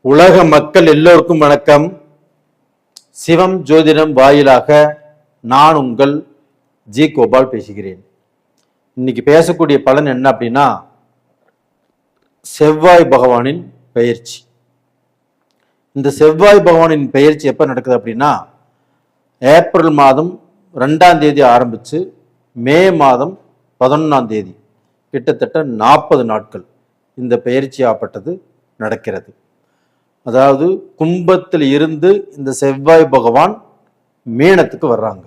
உலக மக்கள் எல்லோருக்கும் வணக்கம். சிவம் ஜோதிடம் வாயிலாக நான் உங்கள் ஜி கோபால் பேசுகிறேன். இன்னைக்கு பேசக்கூடிய பலன் என்ன அப்படின்னா, செவ்வாய் பகவானின் பெயர்ச்சி. இந்த செவ்வாய் பகவானின் பெயர்ச்சி எப்போ நடக்குது அப்படின்னா, ஏப்ரல் மாதம் 2ஆம் தேதி ஆரம்பித்து மே மாதம் 11ஆம் தேதி, கிட்டத்தட்ட 40 நாட்கள் இந்த பெயர்ச்சியாகப்பட்டது நடக்கிறது. அதாவது கும்பத்தில் இருந்து இந்த செவ்வாய் பகவான் மீனத்துக்கு வர்றாங்க.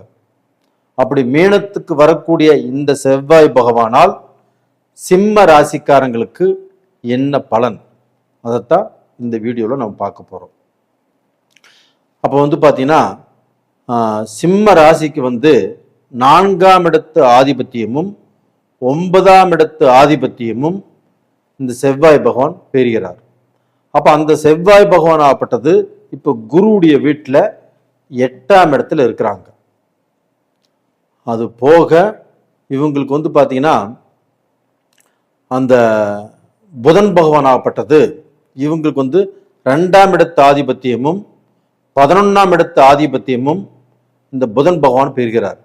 அப்படி மீனத்துக்கு வரக்கூடிய இந்த செவ்வாய் பகவானால் சிம்ம ராசிக்காரங்களுக்கு என்ன பலன், அதைத்தான் இந்த வீடியோவில் நம்ம பார்க்க போகிறோம். அப்போ பார்த்தீங்கன்னா, சிம்ம ராசிக்கு 4ஆம் இடத்து ஆதிபத்தியமும் 9ஆம் இடத்து ஆதிபத்தியமும் இந்த செவ்வாய் பகவான் பெறுகிறார். அப்போ அந்த செவ்வாய் பகவான் ஆகப்பட்டது இப்போ குருவுடைய வீட்டில் 8ஆம் இடத்துல இருக்கிறாங்க. அது போக இவங்களுக்கு பார்த்தீங்கன்னா, அந்த புதன் பகவான் ஆகப்பட்டது இவங்களுக்கு 2ஆம் இடத்து ஆதிபத்தியமும் 11ஆம் இடத்து ஆதிபத்தியமும் இந்த புதன் பகவான் பெறுகிறார்.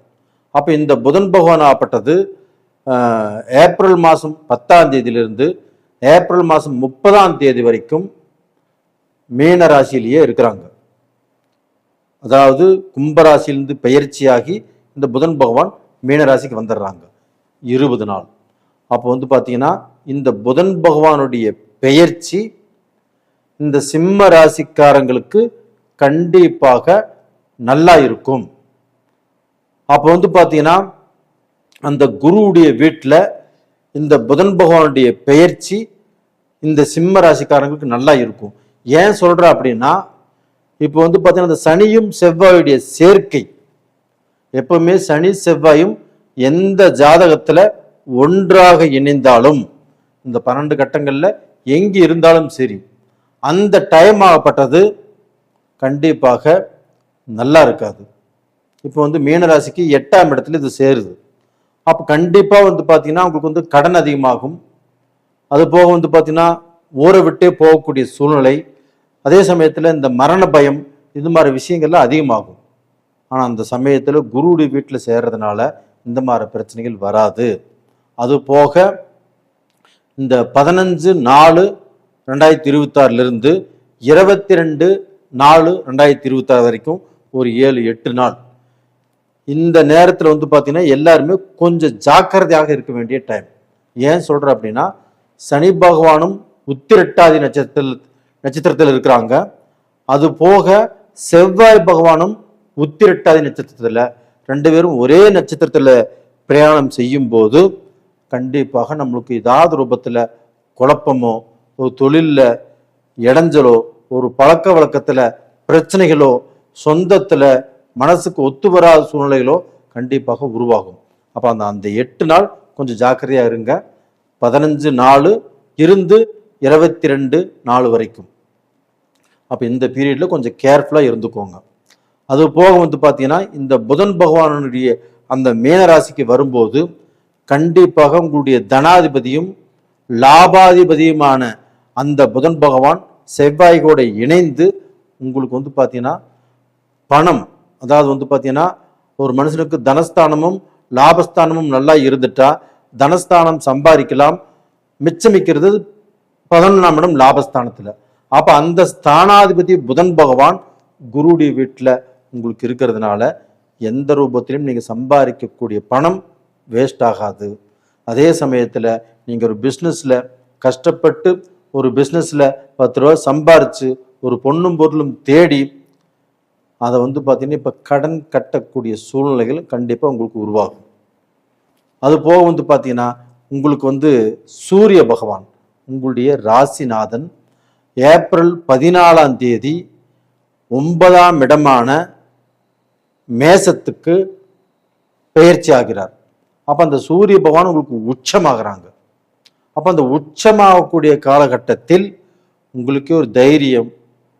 அப்போ இந்த புதன் பகவான் ஆகப்பட்டது ஏப்ரல் மாதம் 10ஆம் தேதியிலிருந்து ஏப்ரல் மாதம் 30ஆம் தேதி வரைக்கும் மீன ராசியிலேயே இருக்கிறாங்க. அதாவது கும்பராசியிலிருந்து பெயர்ச்சியாகி இந்த புதன் பகவான் மீன ராசிக்கு வந்துடுறாங்க 20 நாள். அப்போ பார்த்தீங்கன்னா, இந்த புதன் பகவானுடைய பெயர்ச்சி இந்த சிம்ம ராசிக்காரங்களுக்கு கண்டிப்பாக நல்லா இருக்கும். அப்போ பார்த்தீங்கன்னா, அந்த குருவுடைய வீட்டில் இந்த புதன் பகவானுடைய பெயர்ச்சி இந்த சிம்ம ராசிக்காரங்களுக்கு நல்லா இருக்கும். ஏன் சொல்ற அப்படின்னா, இப்போ பார்த்தீங்கன்னா, இந்த சனியும் செவ்வாயுடைய சேர்க்கை, எப்பவுமே சனி செவ்வாயும் எந்த ஜாதகத்துல ஒன்றாக இணைந்தாலும், இந்த 12 கட்டங்கள்ல எங்க இருந்தாலும் சரி, அந்த டைம் ஆகப்பட்டது கண்டிப்பாக நல்லா இருக்காது. இப்போ மீனராசிக்கு 8ஆம் இடத்துல இது சேருது. அப்போ கண்டிப்பா பார்த்தீங்கன்னா, உங்களுக்கு கடன் அதிகமாகும். அது போக பார்த்தீங்கன்னா, ஊரை விட்டே போகக்கூடிய சூழ்நிலை, அதே சமயத்தில் இந்த மரண பயம், இது மாதிரி விஷயங்கள்லாம் அதிகமாகும். ஆனால் அந்த சமயத்தில் குருவுடைய வீட்டில் சேர்றதுனால இந்த மாதிரி பிரச்சனைகள் வராது. அது போக இந்த 15/4/2026 22/4/2026 வரைக்கும் ஒரு 7-8 நாள், இந்த நேரத்தில் பார்த்தீங்கன்னா எல்லாருமே கொஞ்சம் ஜாக்கிரதையாக இருக்க வேண்டிய டைம். ஏன் சொல்கிறேன் அப்படின்னா, சனி பகவானும் உத்திரட்டாதி நட்சத்திரத்தில் இருக்கிறாங்க. அது போக செவ்வாய் பகவானும் உத்திரட்டாதி நட்சத்திரத்தில், 2 பேரும் ஒரே நட்சத்திரத்தில் பிரயாணம் செய்யும் போது கண்டிப்பாக நம்மளுக்கு ஏதாவது ரூபத்தில் குழப்பமோ, ஒரு தொழிலில் இடைஞ்சலோ, ஒரு பழக்க வழக்கத்தில் பிரச்சனைகளோ, சொந்தத்தில் மனசுக்கு ஒத்து வராத சூழ்நிலைகளோ கண்டிப்பாக உருவாகும். அப்போ அந்த 8 நாள் கொஞ்சம் ஜாக்கிரதையாக இருங்க. 15/4 இருந்து 22/4 வரைக்கும். அப்போ இந்த பீரியடில் கொஞ்சம் கேர்ஃபுல்லாக இருந்துக்கோங்க. அது போக பார்த்தீங்கன்னா, இந்த புதன் பகவானுடைய அந்த மீனராசிக்கு வரும்போது கண்டிப்பாக உங்களுடைய தனாதிபதியும் லாபாதிபதியுமான அந்த புதன் பகவான் செவ்வாய்கோட இணைந்து உங்களுக்கு பார்த்தீங்கன்னா பணம், அதாவது பார்த்தீங்கன்னா, ஒரு மனுஷனுக்கு தனஸ்தானமும் லாபஸ்தானமும் நல்லா இருந்துட்டா தனஸ்தானம் சம்பாதிக்கலாம், மிச்சமிக்கிறது 11ஆம் இடம் லாபஸ்தானத்தில். அப்போ அந்த ஸ்தானாதிபதி புதன் பகவான் குருடைய வீட்டில் உங்களுக்கு இருக்கிறதுனால எந்த ரூபத்திலையும் நீங்கள் சம்பாதிக்கக்கூடிய பணம் வேஸ்ட் ஆகாது. அதே சமயத்தில் நீங்கள் ஒரு பிஸ்னஸில் கஷ்டப்பட்டு ஒரு பிஸ்னஸில் 10 ரூபா சம்பாரித்து ஒரு பொண்ணும் பொருளும் தேடி அதை பார்த்தீங்கன்னா இப்போ கடன் கட்டக்கூடிய சூழ்நிலைகள் கண்டிப்பாக உங்களுக்கு உருவாகும். அது போக பார்த்தீங்கன்னா, உங்களுக்கு சூரிய பகவான் உங்களுடைய ராசிநாதன் ஏப்ரல் 14ஆம் தேதி 9ஆம் இடமான மேசத்துக்கு பெயர்ச்சி ஆகிறார். அப்போ அந்த சூரிய பகவான் உங்களுக்கு உச்சமாகறாங்க. அப்போ அந்த உச்சமாகக்கூடிய காலகட்டத்தில் உங்களுக்கு ஒரு தைரியம்,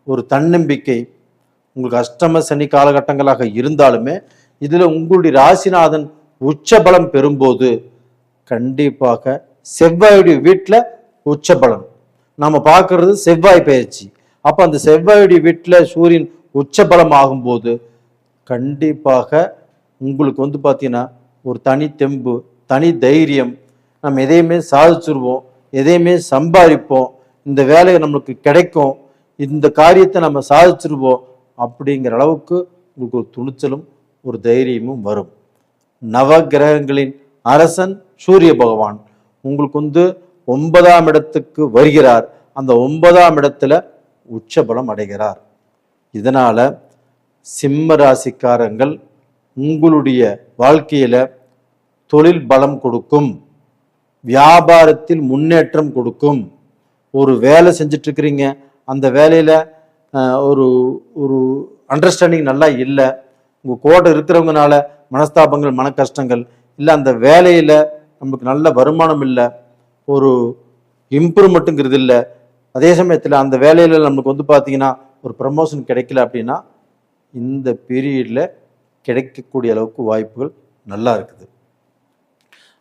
ஒரு தன்னம்பிக்கை, உங்களுக்கு அஷ்டம சனி காலகட்டங்களாக இருந்தாலுமே இதில் உங்களுடைய ராசிநாதன் உச்ச பலம் பெறும்போது கண்டிப்பாக செவ்வாயுடைய வீட்டில் உச்ச பலம் நம்ம பார்க்கறது செவ்வாய் பயிற்சி. அப்ப அந்த செவ்வாயுடைய வீட்டில் சூரியன் உச்சபலம் ஆகும்போது கண்டிப்பாக உங்களுக்கு வந்து பார்த்தீங்கன்னா ஒரு தனி தெம்பு, தனி தைரியம், நம்ம எதையுமே சாதிச்சிருவோம், எதையுமே சம்பாதிப்போம், இந்த வேலையை நம்மளுக்கு கிடைக்கும், இந்த காரியத்தை நம்ம சாதிச்சிருவோம் அப்படிங்கிற அளவுக்கு உங்களுக்கு ஒரு துணிச்சலும் ஒரு தைரியமும் வரும். நவ கிரகங்களின் அரசன் சூரிய பகவான் உங்களுக்கு வந்து 9ஆம் இடத்துக்கு வருகிறார். அந்த 9ஆம் இடத்துல உச்சபலம் அடைகிறார். இதனால சிம்ம ராசிக்காரங்கள் உங்களுடைய வாழ்க்கையில தொழில் பலம் கொடுக்கும், வியாபாரத்தில் முன்னேற்றம் கொடுக்கும். ஒரு வேலை செஞ்சுட்டு இருக்கிறீங்க, அந்த வேலையில ஒரு ஒரு அண்டர்ஸ்டாண்டிங் நல்லா இல்லை, உங்க கூட இருக்கிறவங்கனால மனஸ்தாபங்கள், மன கஷ்டங்கள் இல்லை, அந்த வேலையில நமக்கு நல்ல வருமானம் இல்லை, ஒரு இம்ப்ரூவ்மெண்ட்டுங்கிறது இல்லை, அதே சமயத்தில் அந்த வேலையில நமக்கு வந்து பார்த்தீங்கன்னா ஒரு ப்ரமோஷன் கிடைக்கல அப்படின்னா இந்த பீரியட்ல கிடைக்கக்கூடிய அளவுக்கு வாய்ப்புகள் நல்லா இருக்குது.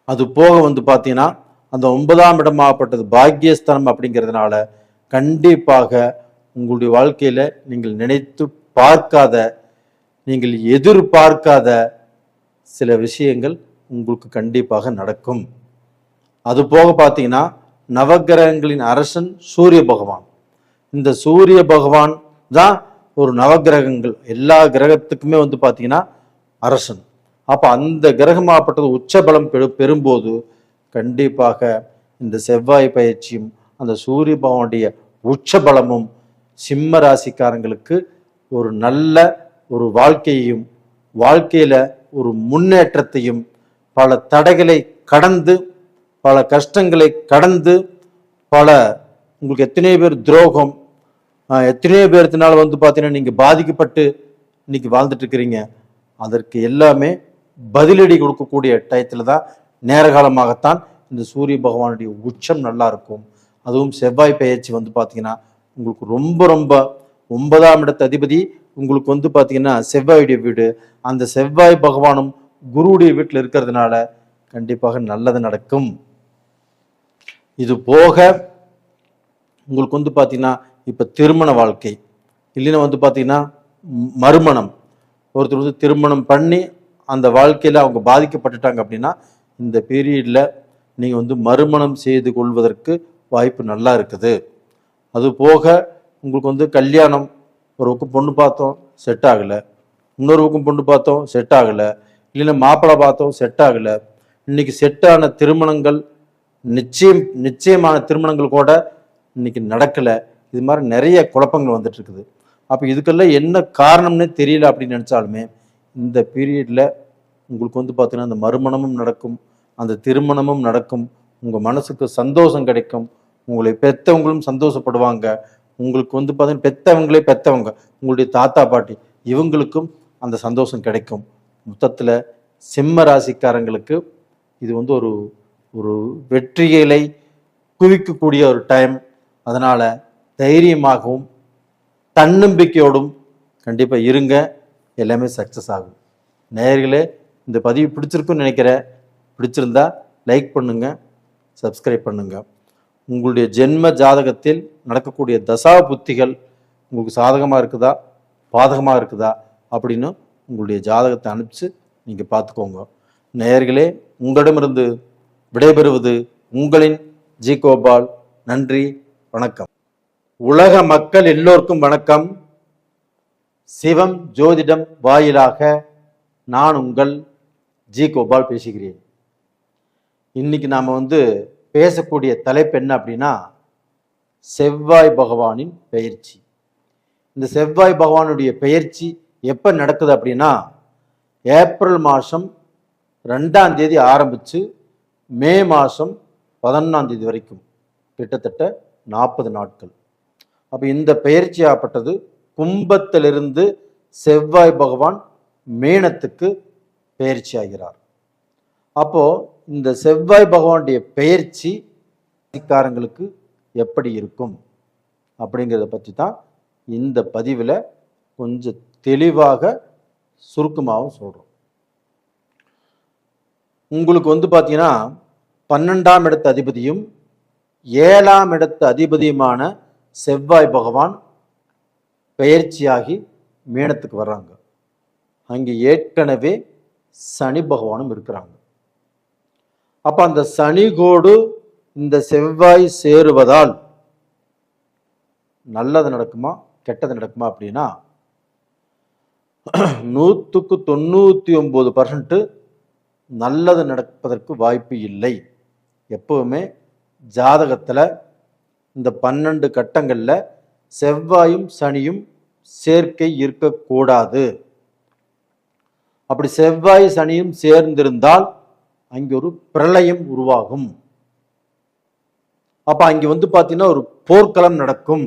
அது போக வந்து பார்த்தீங்கன்னா அந்த 9ஆம் இடமாகப்பட்டது பாக்கியஸ்தானம் அப்படிங்கிறதுனால கண்டிப்பாக உங்களுடைய வாழ்க்கையில நீங்கள் நினைத்து பார்க்காத, நீங்கள் எதிர்பார்க்காத சில விஷயங்கள் உங்களுக்கு கண்டிப்பாக நடக்கும். அது போக பார்த்தீங்கன்னா நவகிரகங்களின் அரசன் சூரிய பகவான். இந்த சூரிய பகவான் தான் ஒரு நவகிரகங்கள் எல்லா கிரகத்துக்குமே வந்து பார்த்தீங்கன்னா அரசன். அப்போ அந்த கிரகமாகப்பட்டது உச்சபலம் பெறும்போது கண்டிப்பாக இந்த செவ்வாய் பயிற்சியும் அந்த சூரிய பகவானுடைய உச்சபலமும் சிம்ம ராசிக்காரங்களுக்கு ஒரு நல்ல ஒரு வாழ்க்கையையும், வாழ்க்கையில ஒரு முன்னேற்றத்தையும், பல தடைகளை கடந்து, பல கஷ்டங்களை கடந்து, பல உங்களுக்கு எத்தனையோ பேர் துரோகம், எத்தனையோ பேர்த்தினால வந்து பார்த்தீங்கன்னா நீங்கள் பாதிக்கப்பட்டு இன்னைக்கு வாழ்ந்துட்டு இருக்கிறீங்க. அதற்கு எல்லாமே பதிலடி கொடுக்கக்கூடிய டயத்தில் தான் நேரகாலமாகத்தான் இந்த சூரிய பகவானுடைய உச்சம் நல்லா இருக்கும். அதுவும் செவ்வாய் பயிற்சி வந்து பார்த்தீங்கன்னா உங்களுக்கு ரொம்ப ரொம்ப 9ஆம் இடத்து அதிபதி உங்களுக்கு வந்து பார்த்தீங்கன்னா செவ்வாயுடைய வீடு. அந்த செவ்வாய் பகவானும் குருவுடைய வீட்டில் இருக்கிறதுனால கண்டிப்பாக நல்லது நடக்கும். இது போக உங்களுக்கு வந்து பார்த்தீங்கன்னா இப்போ திருமண வாழ்க்கை இல்லைன்னா வந்து பார்த்தீங்கன்னா மறுமணம், ஒருத்தர் வந்து திருமணம் பண்ணி அந்த வாழ்க்கையில் அவங்க பாதிக்கப்பட்டுட்டாங்க அப்படின்னா இந்த பீரியடில் நீங்கள் வந்து மறுமணம் செய்து கொள்வதற்கு வாய்ப்பு நல்லா இருக்குது. அது போக உங்களுக்கு வந்து கல்யாணம், ஒரு பக்கம் பொண்ணு பார்த்தோம் செட் ஆகலை, இன்னொரு பக்கம் பொண்ணு பார்த்தோம் செட் ஆகலை, இல்லைன்னா மாப்பிள்ளை பார்த்தோம் செட் ஆகலை, இன்னைக்கு செட்டான திருமணங்கள் நிச்சயமான திருமணங்கள் கூட இன்னைக்கு நடக்கலை. இது மாதிரி நிறைய குழப்பங்கள் வந்துட்டு இருக்குது. அப்போ இதுக்கெல்லாம் என்ன காரணம்னே தெரியல அப்படின்னு நினச்சாலுமே இந்த பீரியடில் உங்களுக்கு வந்து பார்த்தீங்கன்னா அந்த மறுமணமும் நடக்கும், அந்த திருமணமும் நடக்கும், உங்கள் மனசுக்கு சந்தோஷம் கிடைக்கும், உங்களை பெற்றவங்களும் சந்தோஷப்படுவாங்க, உங்களுக்கு வந்து பார்த்தீங்கன்னா பெற்றவங்களே பெற்றவங்க உங்களுடைய தாத்தா பாட்டி இவங்களுக்கும் அந்த சந்தோஷம் கிடைக்கும். மொத்தத்தில் சிம்ம ராசிக்காரங்களுக்கு இது வந்து ஒரு ஒரு வெற்றிகளை குவிக்கக்கூடிய ஒரு டைம். அதனால் தைரியமாகவும் தன்னம்பிக்கையோடும் கண்டிப்பாக இருங்க, எல்லாமே சக்ஸஸ் ஆகும். நேயர்களே, இந்த பதிவு பிடிச்சிருக்குன்னு நினைக்கிறேன். பிடிச்சிருந்தா லைக் பண்ணுங்க, சப்ஸ்கிரைப் பண்ணுங்க. உங்களுடைய ஜென்ம ஜாதகத்தில் நடக்கக்கூடிய தசா புத்திகள் உங்களுக்கு சாதகமாக இருக்குதா பாதகமாக இருக்குதா அப்படின்னு உங்களுடைய ஜாதகத்தை அனுப்பிச்சு நீங்கள் பார்த்துக்கோங்க. நேயர்களே, உங்களிடமிருந்து விடைபெறுவது உங்களின் ஜி கோபால். நன்றி, வணக்கம். உலக மக்கள் எல்லோருக்கும் வணக்கம். சிவம் ஜோதிடம் வாயிலாக நான் உங்கள் ஜி கோபால் பேசுகிறேன். இன்னைக்கு நாம் வந்து பேசக்கூடிய தலைப்பு என்ன அப்படின்னா செவ்வாய் பகவானின் பெயர்ச்சி. இந்த செவ்வாய் பகவானுடைய பெயர்ச்சி எப்போ நடக்குது அப்படின்னா ஏப்ரல் மாதம் 2ஆம் தேதி ஆரம்பித்து மே மாதம் 11ஆம் தேதி வரைக்கும் கிட்டத்தட்ட 40 நாட்கள். அப்போ இந்த பெயர்ச்சி ஆப்பட்டது கும்பத்திலிருந்து செவ்வாய் பகவான் மீனத்துக்கு பெயர்ச்சி ஆகிறார். அப்போ இந்த செவ்வாய் பகவானுடைய பெயர்ச்சி ராசிக்காரங்களுக்கு எப்படி இருக்கும் அப்படிங்கிறத பற்றி தான் இந்த பதிவில் கொஞ்சம் தெளிவாக சுருக்கமாகவும் சொல்கிறோம். உங்களுக்கு வந்து பார்த்தீங்கன்னா 12ஆம் இடத்து அதிபதியும் 7ஆம் இடத்து அதிபதியுமான செவ்வாய் பகவான் பெயர்ச்சியாகி மீனத்துக்கு வர்றாங்க. அங்கே ஏற்கனவே சனி பகவானும் இருக்கிறாங்க. அப்ப அந்த சனி கோடு இந்த செவ்வாய் சேருவதால் நல்லது நடக்குமா கெட்டது நடக்குமா அப்படின்னா 99% நல்லது நடப்பதற்கு வாய்ப்பு இல்லை. எப்பவுமே ஜாதகத்தில் இந்த 12 கட்டங்களில் செவ்வாயும் சனியும் சேர்க்கை இருக்கக்கூடாது. அப்படி செவ்வாய் சனியும் சேர்ந்திருந்தால் அங்கே ஒரு பிரளயம் உருவாகும். அப்ப அங்க பார்த்தீங்கன்னா ஒரு போர்க்களம் நடக்கும்.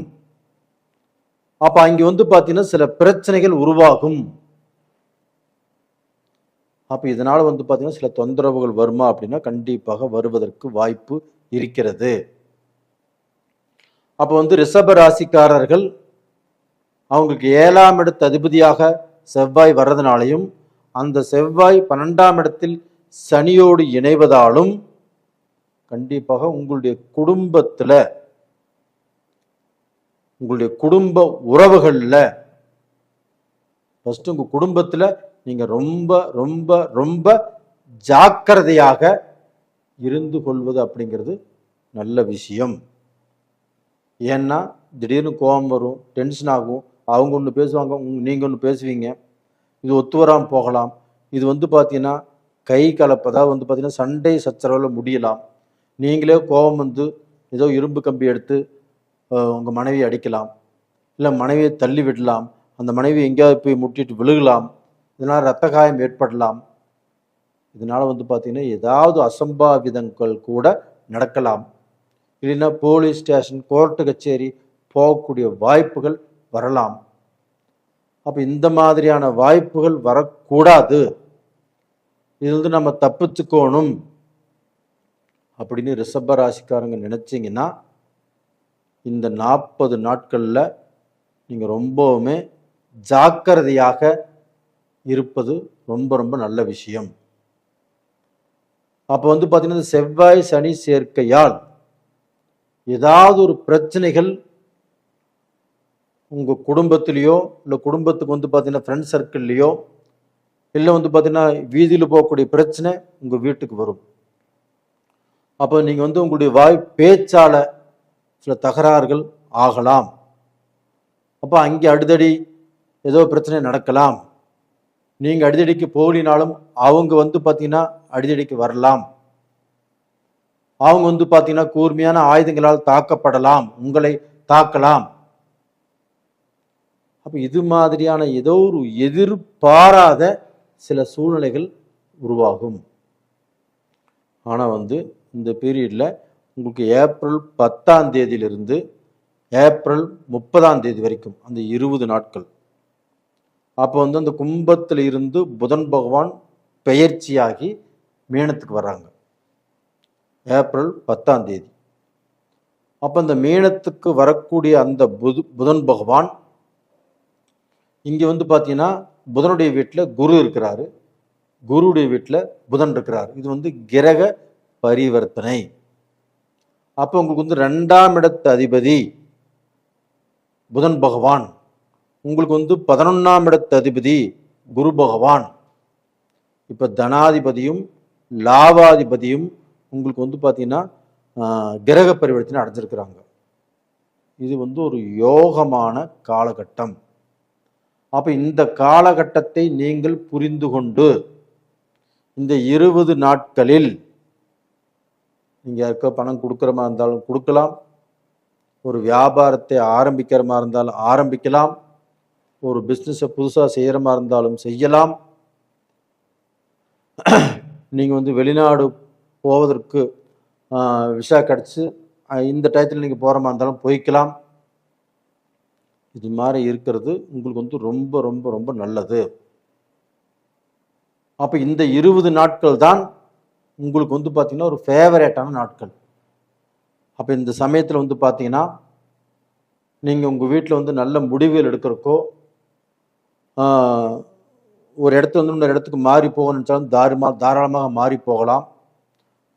அப்ப அங்க பார்த்தீங்கன்னா சில பிரச்சனைகள் உருவாகும். அப்ப இதனால பார்த்தீங்கன்னா சில தொந்தரவுகள் வருமா அப்படின்னா கண்டிப்பாக வருவதற்கு வாய்ப்பு இருக்கிறது. அப்ப ரிஷப ராசிக்காரர்கள் அவங்களுக்கு 7ஆம் இடத்து அதிபதியாக செவ்வாய் வர்றதுனாலையும் அந்த செவ்வாய் 12ஆம் இடத்தில் சனியோடு இணைவதாலும் கண்டிப்பாக உங்களுடைய குடும்பத்துல உங்களுடைய குடும்ப உறவுகள்ல ஃபர்ஸ்ட் உங்க குடும்பத்துல நீங்க ரொம்ப ரொம்ப ரொம்ப ஜாக்கிரதையாக இருந்து கொள்வது அப்படிங்கிறது நல்ல விஷயம். ஏன்னா திடீர்னு கோபம் வரும், டென்ஷன் ஆகும், அவங்க ஒன்று பேசுவாங்க, நீங்க ஒன்று பேசுவீங்க, இது ஒத்து வராமல் போகலாம். இது பார்த்தீங்கன்னா கை கலப்பதாக பார்த்தீங்கன்னா சண்டை சச்சரவில் முடியலாம். நீங்களே கோபம் ஏதோ இரும்பு கம்பி எடுத்து உங்கள் மனைவியை அடிக்கலாம், இல்லை மனைவியை தள்ளி விடலாம், அந்த மனைவி எங்கேயாவது போய் முட்டிட்டு விழுகலாம், இதனால் ரத்த காயம் ஏற்படலாம். இதனால் பார்த்தீங்கன்னா ஏதாவது அசம்பாவிதங்கள் கூட நடக்கலாம். இல்லைன்னா போலீஸ் ஸ்டேஷன் கோர்ட்டு கச்சேரி போகக்கூடிய வாய்ப்புகள் வரலாம். அப்போ இந்த மாதிரியான வாய்ப்புகள் வரக்கூடாது. இது நம்ம தப்பிச்சுக்கணும் அப்படின்னு ரிஷப ராசிக்காரங்க நினைச்சிங்கன்னா இந்த 40 நாட்களில் நீங்கள் ரொம்பவுமே ஜாக்கிரதையாக இருப்பது ரொம்ப ரொம்ப நல்ல விஷயம். அப்போ பார்த்தீங்கன்னா செவ்வாய் சனி சேர்க்கையால் ஏதாவது ஒரு பிரச்சனைகள் உங்கள் குடும்பத்திலேயோ இல்லை குடும்பத்துக்கு பார்த்தீங்கன்னா ஃப்ரெண்ட் சர்க்கிள்லையோ இல்லை பார்த்தீங்கன்னா வீதியில் போகக்கூடிய பிரச்சனை உங்கள் வீட்டுக்கு வரும். அப்போ நீங்கள் உங்களுடைய வாய் பேச்சால சில தகராறுகள் ஆகலாம். அப்போ அங்கே அடிதடி ஏதோ பிரச்சனை நடக்கலாம். நீங்கள் அடிதடிக்கு போகலினாலும் அவங்க பார்த்தீங்கன்னா அடிதடிக்கு வரலாம். அவங்க பார்த்தீங்கன்னா கூர்மையான ஆயுதங்களால் தாக்கப்படலாம், உங்களை தாக்கலாம். அப்போ இது மாதிரியான ஏதோ ஒரு எதிர்பாராத சில சூழ்நிலைகள் உருவாகும். ஆனால் இந்த பீரியடில் உங்களுக்கு ஏப்ரல் 10ஆம் தேதியிலிருந்து ஏப்ரல் 30ஆம் தேதி வரைக்கும் அந்த 20 நாட்கள் அப்போ அந்த கும்பத்தில் இருந்து புதன் பகவான் பெயர்ச்சியாகி மீனத்துக்கு வர்றாங்க ஏப்ரல் 10ஆம் தேதி. அப்போ அந்த மீனத்துக்கு வரக்கூடிய அந்த புதன் பகவான் இங்கே பார்த்தீங்கன்னா புதனுடைய வீட்டில் குரு இருக்கிறாரு, குருடைய வீட்டில் புதன் இருக்கிறார். இது கிரக பரிவர்த்தனை. அப்போ உங்களுக்கு 2ஆம் இடத்து அதிபதி புதன் பகவான், உங்களுக்கு 11ஆம் இடத்து அதிபதி குரு பகவான். இப்போ தனாதிபதியும் லாபாதிபதியும் உங்களுக்கு பார்த்தீங்கன்னா கிரக பரிவர்த்தனை அடைஞ்சிருக்கிறாங்க. இது ஒரு யோகமான காலகட்டம். அப்போ இந்த காலகட்டத்தை நீங்கள் புரிந்து கொண்டு இந்த 20 நாட்களில் நீங்கள் யாருக்கோ பணம் கொடுக்குற மாதிரி இருந்தாலும் கொடுக்கலாம், ஒரு வியாபாரத்தை ஆரம்பிக்கிற மாதிரி இருந்தாலும் ஆரம்பிக்கலாம், ஒரு பிஸ்னஸை புதுசாக செய்கிற மாதிரி இருந்தாலும் செய்யலாம். நீங்கள் வெளிநாடு போவதற்கு விசா கிடச்சி இந்த டயத்தில் நீங்கள் போகிற மாதிரி இருந்தாலும் போய்க்கலாம். இது மாதிரி இருக்கிறது உங்களுக்கு ரொம்ப ரொம்ப ரொம்ப நல்லது. அப்போ இந்த 20 நாட்கள் தான் உங்களுக்கு பார்த்தீங்கன்னா ஒரு ஃபேவரேட்டான நாட்கள். அப்போ இந்த சமயத்தில் பார்த்தீங்கன்னா நீங்கள் உங்கள் வீட்டில் நல்ல முடிவுகள் எடுக்கிறக்கோ, ஒரு இடத்துல இன்னொரு இடத்துக்கு மாறி போகணும்னு தாராளமாக மாறி போகலாம்.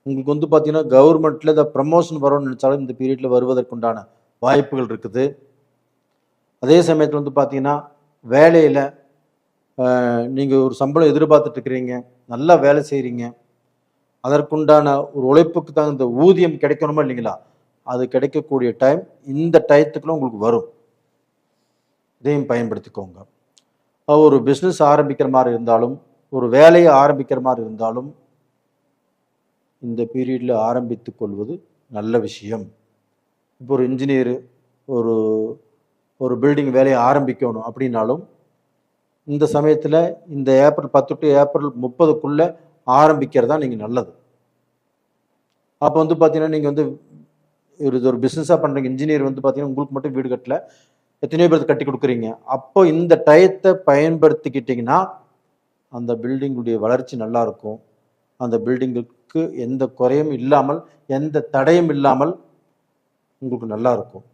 உங்களுக்கு பார்த்தீங்கன்னா கவர்மெண்ட்டில் இந்த ப்ரமோஷன் வரும்னு நினச்சாலும் இந்த பீரியடில் வருவதற்குண்டான வாய்ப்புகள் இருக்குது. அதே சமயத்தில் வந்து பார்த்தீங்கன்னா வேலையில் நீங்கள் ஒரு சம்பளம் எதிர்பார்த்துட்டு இருக்கிறீங்க, நல்லா வேலை செய்கிறீங்க, அதற்குண்டான ஒரு உழைப்புக்கு தகுந்த ஊதியம் கிடைக்கணுமா இல்லைங்களா? அது கிடைக்கக்கூடிய டைம் இந்த டயத்துக்குள்ள உங்களுக்கு வரும். இதையும் பயன்படுத்திக்கோங்க. ஒரு பிஸ்னஸ் ஆரம்பிக்கிற மாதிரி இருந்தாலும், ஒரு வேலையை ஆரம்பிக்கிற மாதிரி இருந்தாலும் இந்த பீரியடில் ஆரம்பித்து கொள்வது நல்ல விஷயம். இப்போ ஒரு இன்ஜினியரு ஒரு ஒரு பில்டிங் வேலையை ஆரம்பிக்கணும் அப்படின்னாலும் இந்த சமயத்தில் இந்த ஏப்ரல் 10 டு ஏப்ரல் 30க்குள்ளே ஆரம்பிக்கிறது தான் நீங்கள் நல்லது. அப்போ வந்து பார்த்தீங்கன்னா நீங்கள் வந்து ஒரு பிஸ்னஸாக பண்ணுறீங்க, இன்ஜினியர் வந்து பார்த்தீங்கன்னா உங்களுக்கு மட்டும் வீடு கட்டல, எத்தனையோ பேருக்கு கட்டி கொடுக்குறீங்க. அப்போ இந்த டயத்தை பயன்படுத்திக்கிட்டிங்கன்னா அந்த பில்டிங்குடைய வளர்ச்சி நல்லா இருக்கும். அந்த பில்டிங்குக்கு எந்த குறையும் இல்லாமல், எந்த தடையும் இல்லாமல் உங்களுக்கு நல்லா இருக்கும்.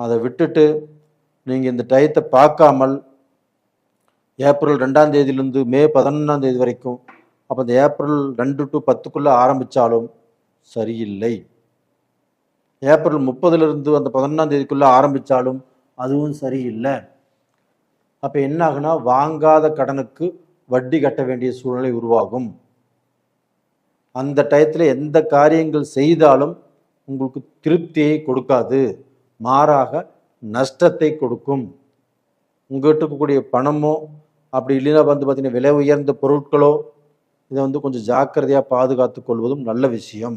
அதை விட்டுட்டு நீங்கள் இந்த டயத்தை பார்க்காமல் ஏப்ரல் 2ஆம் தேதியிலேருந்து மே 11ஆம் தேதி வரைக்கும், அப்போ இந்த ஏப்ரல் 2 டு 10க்குள்ளே ஆரம்பித்தாலும் சரியில்லை. ஏப்ரல் 30லிருந்து அந்த 11ஆம் தேதிக்குள்ளே ஆரம்பித்தாலும் அதுவும் சரியில்லை. அப்போ என்ன ஆகுனா, வாங்காத கடனுக்கு வட்டி கட்ட வேண்டிய சூழ்நிலை உருவாகும். அந்த டயத்தில் எந்த காரியங்கள் செய்தாலும் உங்களுக்கு திருப்தியை கொடுக்காது, மாறாக நஷ்டத்தை கொடுக்கும். உங்கள்கிட்ட இருக்கக்கூடிய பணமோ அப்படி இல்லைன்னா வந்து பார்த்தீங்கன்னா விலை உயர்ந்த பொருட்களோ இதை வந்து கொஞ்சம் ஜாக்கிரதையாக பாதுகாத்து கொள்வதும் நல்ல விஷயம்.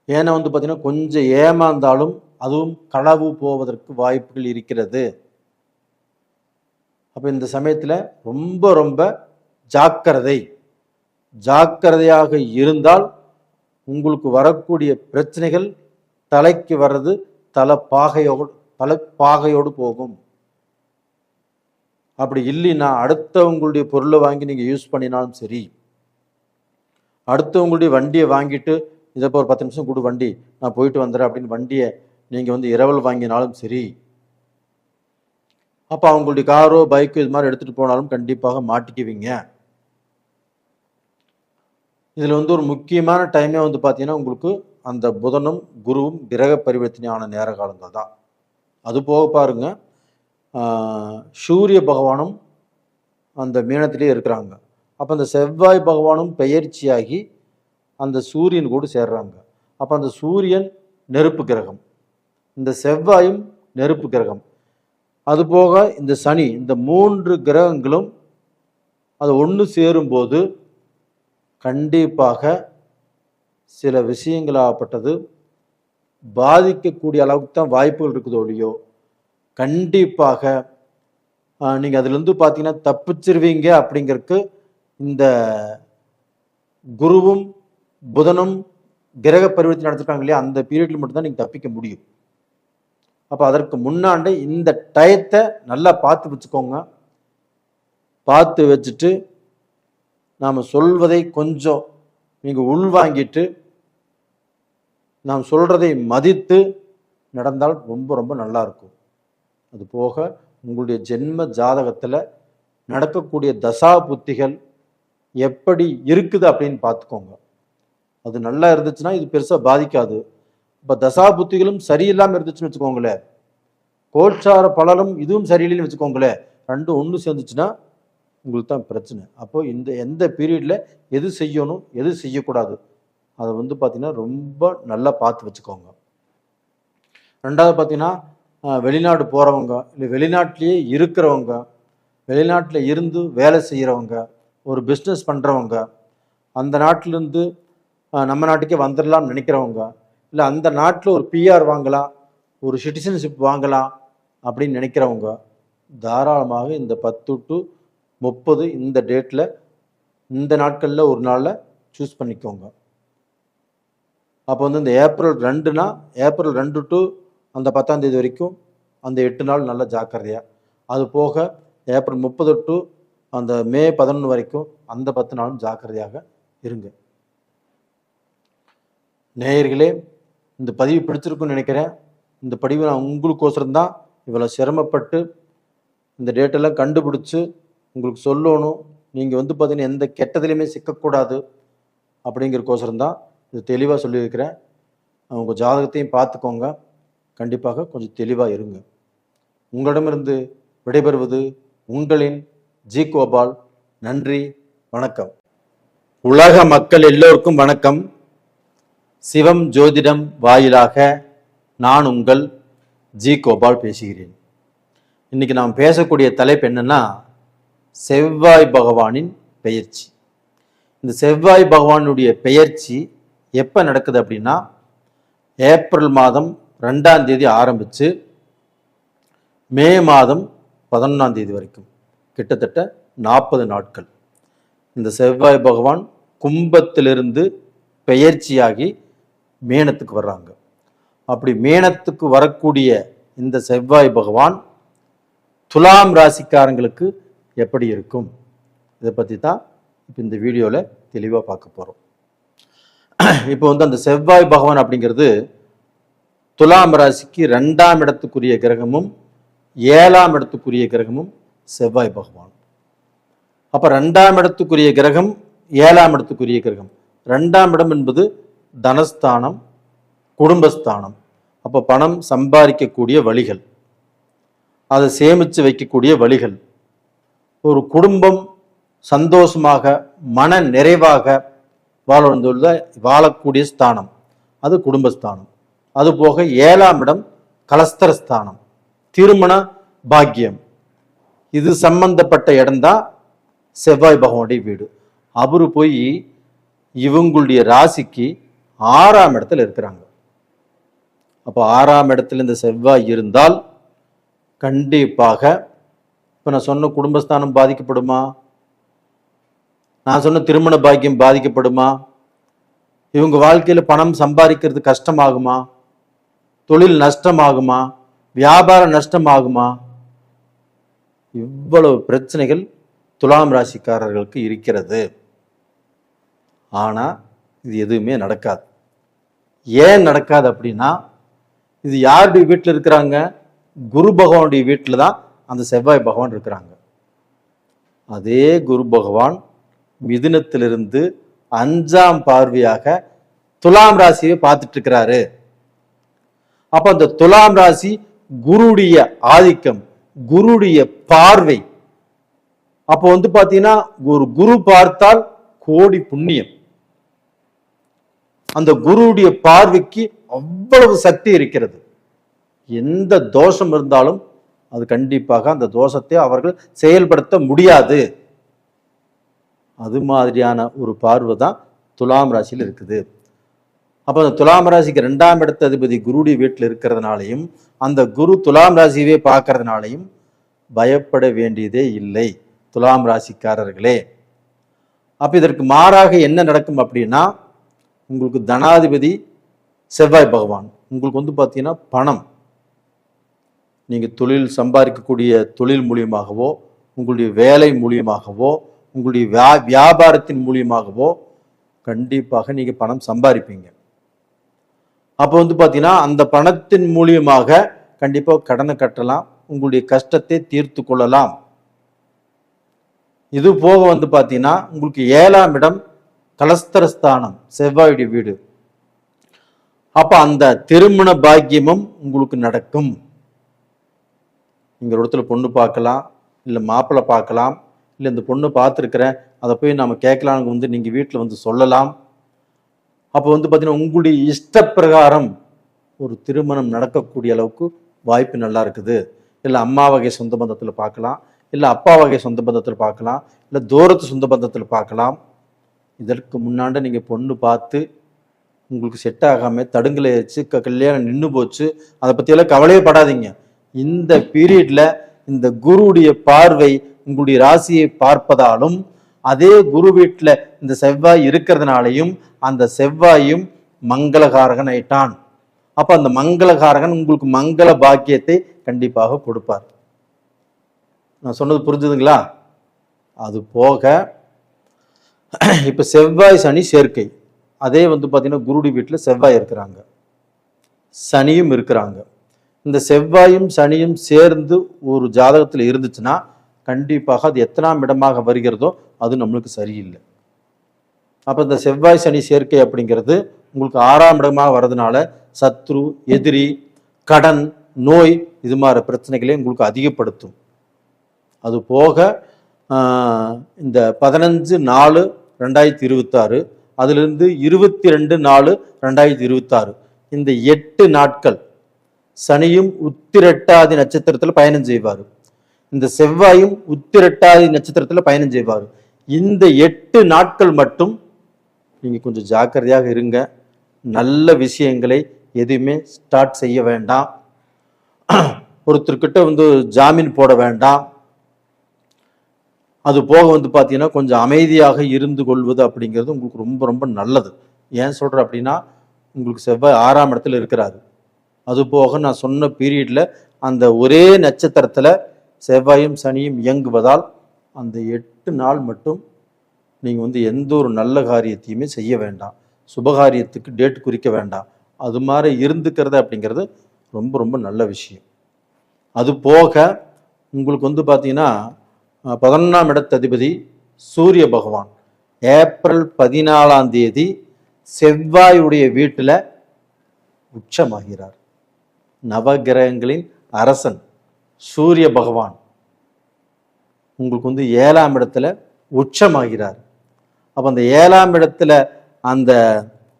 ஏன்னா வந்து பார்த்தீங்கன்னா கொஞ்சம் ஏமாந்தாலும் அதுவும் களவு போவதற்கு வாய்ப்புகள் இருக்கிறது. அப்போ இந்த சமயத்தில் ரொம்ப ரொம்ப ஜாக்கிரதையாக இருந்தால் உங்களுக்கு வரக்கூடிய பிரச்சனைகள் தலைக்கு வர்றது தலைப்பாகையோடு போகும். அப்படி இல்லைன்னா அடுத்தவங்களுடைய பொருளை வாங்கி நீங்கள் யூஸ் பண்ணினாலும் சரி, அடுத்தவங்களுடைய வண்டியை வாங்கிட்டு இதை இப்போ ஒரு 10 நிமிஷம் கொடு வண்டி நான் போயிட்டு வந்துடுறேன் அப்படின்னு வண்டியை நீங்கள் வந்து இரவல் வாங்கினாலும் சரி, அப்போ அவங்களுடைய காரோ பைக்கோ இது மாதிரி எடுத்துகிட்டு போனாலும் கண்டிப்பாக மாட்டிக்குவீங்க. இதில் வந்து ஒரு முக்கியமான டைமே வந்து பார்த்தீங்கன்னா உங்களுக்கு அந்த புதனும் குருவும் கிரக பரிவர்த்தனையான நேர காலங்கள் தான். அது போக பாருங்க, சூரிய பகவானும் அந்த மீனத்திலே இருக்கிறாங்க. அப்போ அந்த செவ்வாய் பகவானும் பெயர்ச்சியாகி அந்த சூரியன் கூட சேர்றாங்க. அப்போ அந்த சூரியன் நெருப்பு கிரகம், இந்த செவ்வாயும் நெருப்பு கிரகம், அதுபோக இந்த சனி, இந்த 3 கிரகங்களும் அது ஒன்று சேரும்போது கண்டிப்பாக சில விஷயங்களாகப்பட்டது பாதிக்கக்கூடிய அளவுக்கு தான் வாய்ப்புகள் இருக்குதோ இல்லையோ, கண்டிப்பாக நீங்கள் அதுலேருந்து பார்த்தீங்கன்னா தப்பிச்சிருவீங்க. அப்படிங்கிறதுக்கு இந்த குருவும் புதனும் கிரக பரிவர்த்தனை நடத்திருக்காங்க இல்லையா, அந்த பீரியட்ல மட்டும்தான் நீங்கள் தப்பிக்க முடியும். அப்போ அதற்கு முன்னாண்டே இந்த டயத்தை நல்லா பார்த்து வச்சுக்கோங்க. பார்த்து வச்சுட்டு நாம் சொல்வதை கொஞ்சம் நீங்கள் உள்வாங்கிட்டு நாம் சொல்கிறதை மதித்து நடந்தால் ரொம்ப ரொம்ப நல்லா இருக்கும். அது போக உங்களுடைய ஜென்ம ஜாதகத்தில் நடக்கக்கூடிய தசா புத்திகள் எப்படி இருக்குது அப்படின்னு பார்த்துக்கோங்க. அது நல்லா இருந்துச்சுன்னா இது பெருசாக பாதிக்காது. இப்போ தசா புத்திகளும் சரியில்லாமல் இருந்துச்சுன்னு வச்சுக்கோங்களேன், கோட்சார பலனும் இதுவும் சரியில்லைன்னு வச்சுக்கோங்களேன், ரெண்டும் ஒன்று சேர்ந்துச்சுன்னா உங்களுக்கு தான் பிரச்சனை. அப்போ இந்த எந்த பீரியடில் எது செய்யணும் எது செய்யக்கூடாது அதை வந்து பார்த்தீங்கன்னா ரொம்ப நல்லா பார்த்து வச்சுக்கோங்க. ரெண்டாவது பார்த்தீங்கன்னா வெளிநாடு போகிறவங்க, இல்லை வெளிநாட்டிலேயே இருக்கிறவங்க, வெளிநாட்டில் இருந்து வேலை செய்கிறவங்க, ஒரு பிஸ்னஸ் பண்ணுறவங்க, அந்த நாட்டிலேருந்து நம்ம நாட்டுக்கே வந்துடலாம்னு நினைக்கிறவங்க, இல்லை அந்த நாட்டில் ஒரு பிஆர் வாங்கலாம், ஒரு சிட்டிசன்ஷிப் வாங்கலாம் அப்படின்னு நினைக்கிறவங்க தாராளமாக இந்த 10 டு 30 இந்த டேட்டில் இந்த நாட்களில் ஒரு நாளில் சூஸ் பண்ணிக்கோங்க. அப்போ வந்து இந்த ஏப்ரல் 2னா ஏப்ரல் 2 டு அந்த 10ஆம் தேதி வரைக்கும் அந்த 8 நாள் நல்ல ஜாக்கிரதையாக, அது போக ஏப்ரல் 30 டு அந்த மே 11 வரைக்கும் அந்த 10 நாளும் ஜாக்கிரதையாக இருங்க. நேயர்களே, இந்த பதிவு பிடிச்சிருக்குன்னு நினைக்கிறேன். இந்த பதிவு நான் உங்களுக்கோசரம் தான் இவ்வளோ சிரமப்பட்டு இந்த டேட்டெல்லாம் கண்டுபிடிச்சி உங்களுக்கு சொல்லணும். நீங்கள் வந்து பார்த்தீங்கன்னா எந்த கெட்டதுலையுமே சிக்கக்கூடாது அப்படிங்கிறக்கோசரம் தான் இது தெளிவாக சொல்லியிருக்கிறேன். உங்கள் ஜாதகத்தையும் பார்த்துக்கோங்க. கண்டிப்பாக கொஞ்சம் தெளிவாக இருங்க. உங்களிடமிருந்து விடைபெறுவது உங்களின் ஜி கோபால். நன்றி, வணக்கம். உலக மக்கள் எல்லோருக்கும் வணக்கம். சிவம் ஜோதிடம் வாயிலாக நான் உங்கள் ஜி கோபால் பேசுகிறேன். இன்னைக்கு நாம் பேசக்கூடிய தலைப்பு என்னன்னா, செவ்வாய் பகவானின் பெயர்ச்சி. இந்த செவ்வாய் பகவானுடைய பெயர்ச்சி எப்போ நடக்குது அப்படின்னா, ஏப்ரல் மாதம் 2ஆம் தேதி ஆரம்பித்து மே மாதம் 11ஆம் தேதி வரைக்கும் கிட்டத்தட்ட 40 நாட்கள் இந்த செவ்வாய் பகவான் கும்பத்திலிருந்து பெயர்ச்சியாகி மீனத்துக்கு வர்றாங்க. அப்படி மீனத்துக்கு வரக்கூடிய இந்த செவ்வாய் பகவான் துலாம் ராசிக்காரங்களுக்கு எப்படி இருக்கும், இதை பற்றி தான் இப்போ இந்த வீடியோவில் தெளிவாக பார்க்க போகிறோம். இப்போ அந்த செவ்வாய் பகவான் அப்படிங்கிறது துலாம் ராசிக்கு 2ஆம் இடத்துக்குரிய கிரகமும் 7ஆம் இடத்துக்குரிய கிரகமும் செவ்வாய் பகவான். அப்போ 2ஆம் இடத்துக்குரிய கிரகம் 7ஆம் இடத்துக்குரிய கிரகம். 2ஆம் இடம் என்பது தனஸ்தானம், குடும்பஸ்தானம். அப்போ பணம் சம்பாதிக்கக்கூடிய வழிகள், அதை சேமித்து வைக்கக்கூடிய வழிகள், ஒரு குடும்பம் சந்தோஷமாக மன நிறைவாக வாழக்கூடிய ஸ்தானம், அது குடும்பஸ்தானம். அதுபோக 7ஆம் இடம் கலஸ்தரஸ்தானம், திருமண பாக்கியம். இது சம்பந்தப்பட்ட இடம்தான் செவ்வாய் பகவானுடைய வீடு. அவரு போய் இவங்களுடைய ராசிக்கு 6ஆம் இடத்துல இருக்கிறாங்க. அப்போ 6ஆம் இடத்துல இந்த செவ்வாய் இருந்தால் கண்டிப்பாக இப்போ நான் சொன்ன குடும்பஸ்தானம் பாதிக்கப்படுமா, நான் சொன்ன திருமண பாக்கியம் பாதிக்கப்படுமா, இவங்க வாழ்க்கையில் பணம் சம்பாதிக்கிறது கஷ்டமாகுமா, தொழில் நஷ்டமாகுமா, வியாபாரம் நஷ்டமாகுமா, இவ்வளவு பிரச்சனைகள் துலாம் ராசிக்காரர்களுக்கு இருக்கிறது. ஆனால் இது எதுவுமே நடக்காது. ஏன் நடக்காது அப்படின்னா, இது யாருடைய வீட்டில் இருக்கிறாங்க, குரு பகவானுடைய வீட்டில் தான் அந்த செவ்வாய் பகவான் இருக்கிறாங்க. அதே குரு பகவான் மிதுனத்திலிருந்து 5ஆம் பார்வையாக துலாம் ராசியை பார்த்துட்டு இருக்கிறாரு. அப்ப அந்த துலாம் ராசி குருடைய ஆதிக்கம், குருடைய பார்வை. அப்போ பாத்தீங்கன்னா, ஒரு குரு பார்த்தால் கோடி புண்ணியம். அந்த குருடைய பார்வைக்கு அவ்வளவு சக்தி இருக்கிறது. எந்த தோஷம் இருந்தாலும் அது கண்டிப்பாக அந்த தோஷத்தை அவர்கள் செயல்படுத்த முடியாது. அது மாதிரியான ஒரு பார்வை தான் துலாம் ராசியில் இருக்குது. அப்போ அந்த துலாம் ராசிக்கு 2ஆம் இடத்த அதிபதி குருடைய வீட்டில் இருக்கிறதுனாலையும், அந்த குரு துலாம் ராசியவே பார்க்கறதுனாலையும் பயப்பட வேண்டியதே இல்லை துலாம் ராசிக்காரர்களே. அப்போ இதற்கு மாறாக என்ன நடக்கும் அப்படின்னா, உங்களுக்கு தனாதிபதி செவ்வாய் பகவான். உங்களுக்கு பார்த்தீங்கன்னா பணம், நீங்கள் தொழில் சம்பாதிக்கக்கூடிய தொழில் மூலியமாகவோ, உங்களுடைய வேலை மூலியமாகவோ, உங்களுடைய வியாபாரத்தின் மூலியமாகவோ கண்டிப்பாக நீங்கள் பணம் சம்பாதிப்பீங்க. அப்போ பார்த்தீங்கன்னா அந்த பணத்தின் மூலியமாக கண்டிப்பாக கடனை கட்டலாம், உங்களுடைய கஷ்டத்தை தீர்த்து கொள்ளலாம். இது போக பார்த்தீங்கன்னா உங்களுக்கு 7ஆம் இடம் கலஸ்தரஸ்தானம், செவ்வாயுடைய வீடு. அப்போ அந்த திருமண பாக்கியமும் உங்களுக்கு நடக்கும். நீங்கள் ஒரு இடத்துல பொண்ணு பார்க்கலாம், இல்லை மாப்பிள்ளை பார்க்கலாம், இல்லை இந்த பொண்ணு பார்த்துருக்குறேன், அதை போய் நம்ம கேட்கலான்னு நீங்கள் வீட்டில் சொல்லலாம். அப்போ பார்த்தீங்கன்னா உங்களுடைய இஷ்ட பிரகாரம் ஒரு திருமணம் நடக்கக்கூடிய அளவுக்கு வாய்ப்பு நல்லா இருக்குது. இல்லை அம்மா வகை சொந்த பந்தத்தில் பார்க்கலாம், இல்லை அப்பா வகை சொந்த பந்தத்தில் பார்க்கலாம், இல்லை தூரத்து சொந்த பந்தத்தில் பார்க்கலாம். இதற்கு முன்னாண்ட நீங்கள் பொண்ணு பார்த்து உங்களுக்கு செட் ஆகாமல் தடுங்கலை வச்சு கல்யாணம் நின்று போச்சு, அதை பற்றியெல்லாம் கவலையே படாதீங்க. இந்த பீரியடில் இந்த குருவுடைய பார்வை உங்களுடைய ராசியை பார்ப்பதாலும், அதே குரு வீட்டில் இந்த செவ்வாய் இருக்கிறதுனாலையும், அந்த செவ்வாயும் மங்களகாரகன் ஆயிட்டான். அப்போ அந்த மங்களகாரகன் உங்களுக்கு மங்கள பாக்கியத்தை கண்டிப்பாக கொடுப்பார். நான் சொன்னது புரிஞ்சுதுங்களா? அது போக இப்போ செவ்வாய் சனி சேர்க்கை, அதே பார்த்தீங்கன்னா குருடி வீட்டில் செவ்வாய் இருக்கிறாங்க, சனியும் இருக்கிறாங்க. இந்த செவ்வாயும் சனியும் சேர்ந்து ஒரு ஜாதகத்தில் இருந்துச்சுன்னா கண்டிப்பாக அது எத்தனாம் இடமாக வருகிறதோ அது நம்மளுக்கு சரியில்லை. அப்போ இந்த செவ்வாய் சனி சேர்க்கை அப்படிங்கிறது உங்களுக்கு 6ஆம் இடமாக வர்றதுனால சத்ரு, எதிரி, கடன், நோய் இது மாதிரி பிரச்சனைகளை உங்களுக்கு அதிகப்படுத்தும். அது போக இந்த 15/4/2026 அதிலிருந்து 22/4/2026 இந்த 8 நாட்கள் சனியும் உத்திரட்டாதி நட்சத்திரத்தில் பயணம் செய்வார். இந்த செவ்வாயும் உத்திரட்டாதி நட்சத்திரத்தில் பயணம் செய்வார். இந்த 8 நாட்கள் மட்டும் நீங்க கொஞ்சம் ஜாக்கிரதையாக இருங்க. நல்ல விஷயங்களை எதுவுமே ஸ்டார்ட் செய்ய வேண்டாம். ஒருத்தர்கிட்ட ஜாமீன் போட வேண்டாம். அது போக பார்த்தீங்கன்னா கொஞ்சம் அமைதியாக இருந்து கொள்வது அப்படிங்கிறது உங்களுக்கு ரொம்ப ரொம்ப நல்லது. ஏன் சொல்கிறேன் அப்படின்னா, உங்களுக்கு செவ்வாய் 6ஆம் இடத்துல இருக்கிறாரு. அது போக நான் சொன்ன பீரியட்ல அந்த ஒரே நட்சத்திரத்தில் செவ்வாயும் சனியும் இயங்குவதால் அந்த 8 நாள் மட்டும் நீங்கள் எந்த ஒரு நல்ல காரியத்தையுமே செய்ய வேண்டாம். சுபகாரியத்துக்கு டேட் குறிக்க வேண்டாம். அது மாதிரி இருந்துக்கிறது அப்படிங்கிறது ரொம்ப ரொம்ப நல்ல விஷயம். அது போக உங்களுக்கு பார்த்தீங்கன்னா 11ஆம் இடத்ததிபதி சூரிய பகவான் ஏப்ரல் 14ஆம் தேதி செவ்வாயுடைய வீட்டில் உச்சமாகிறார். நவகிரகங்களின் அரசன் சூரிய பகவான் உங்களுக்கு 7ஆம் இடத்துல உச்சமாகிறார். அப்போ அந்த 7ஆம் இடத்துல அந்த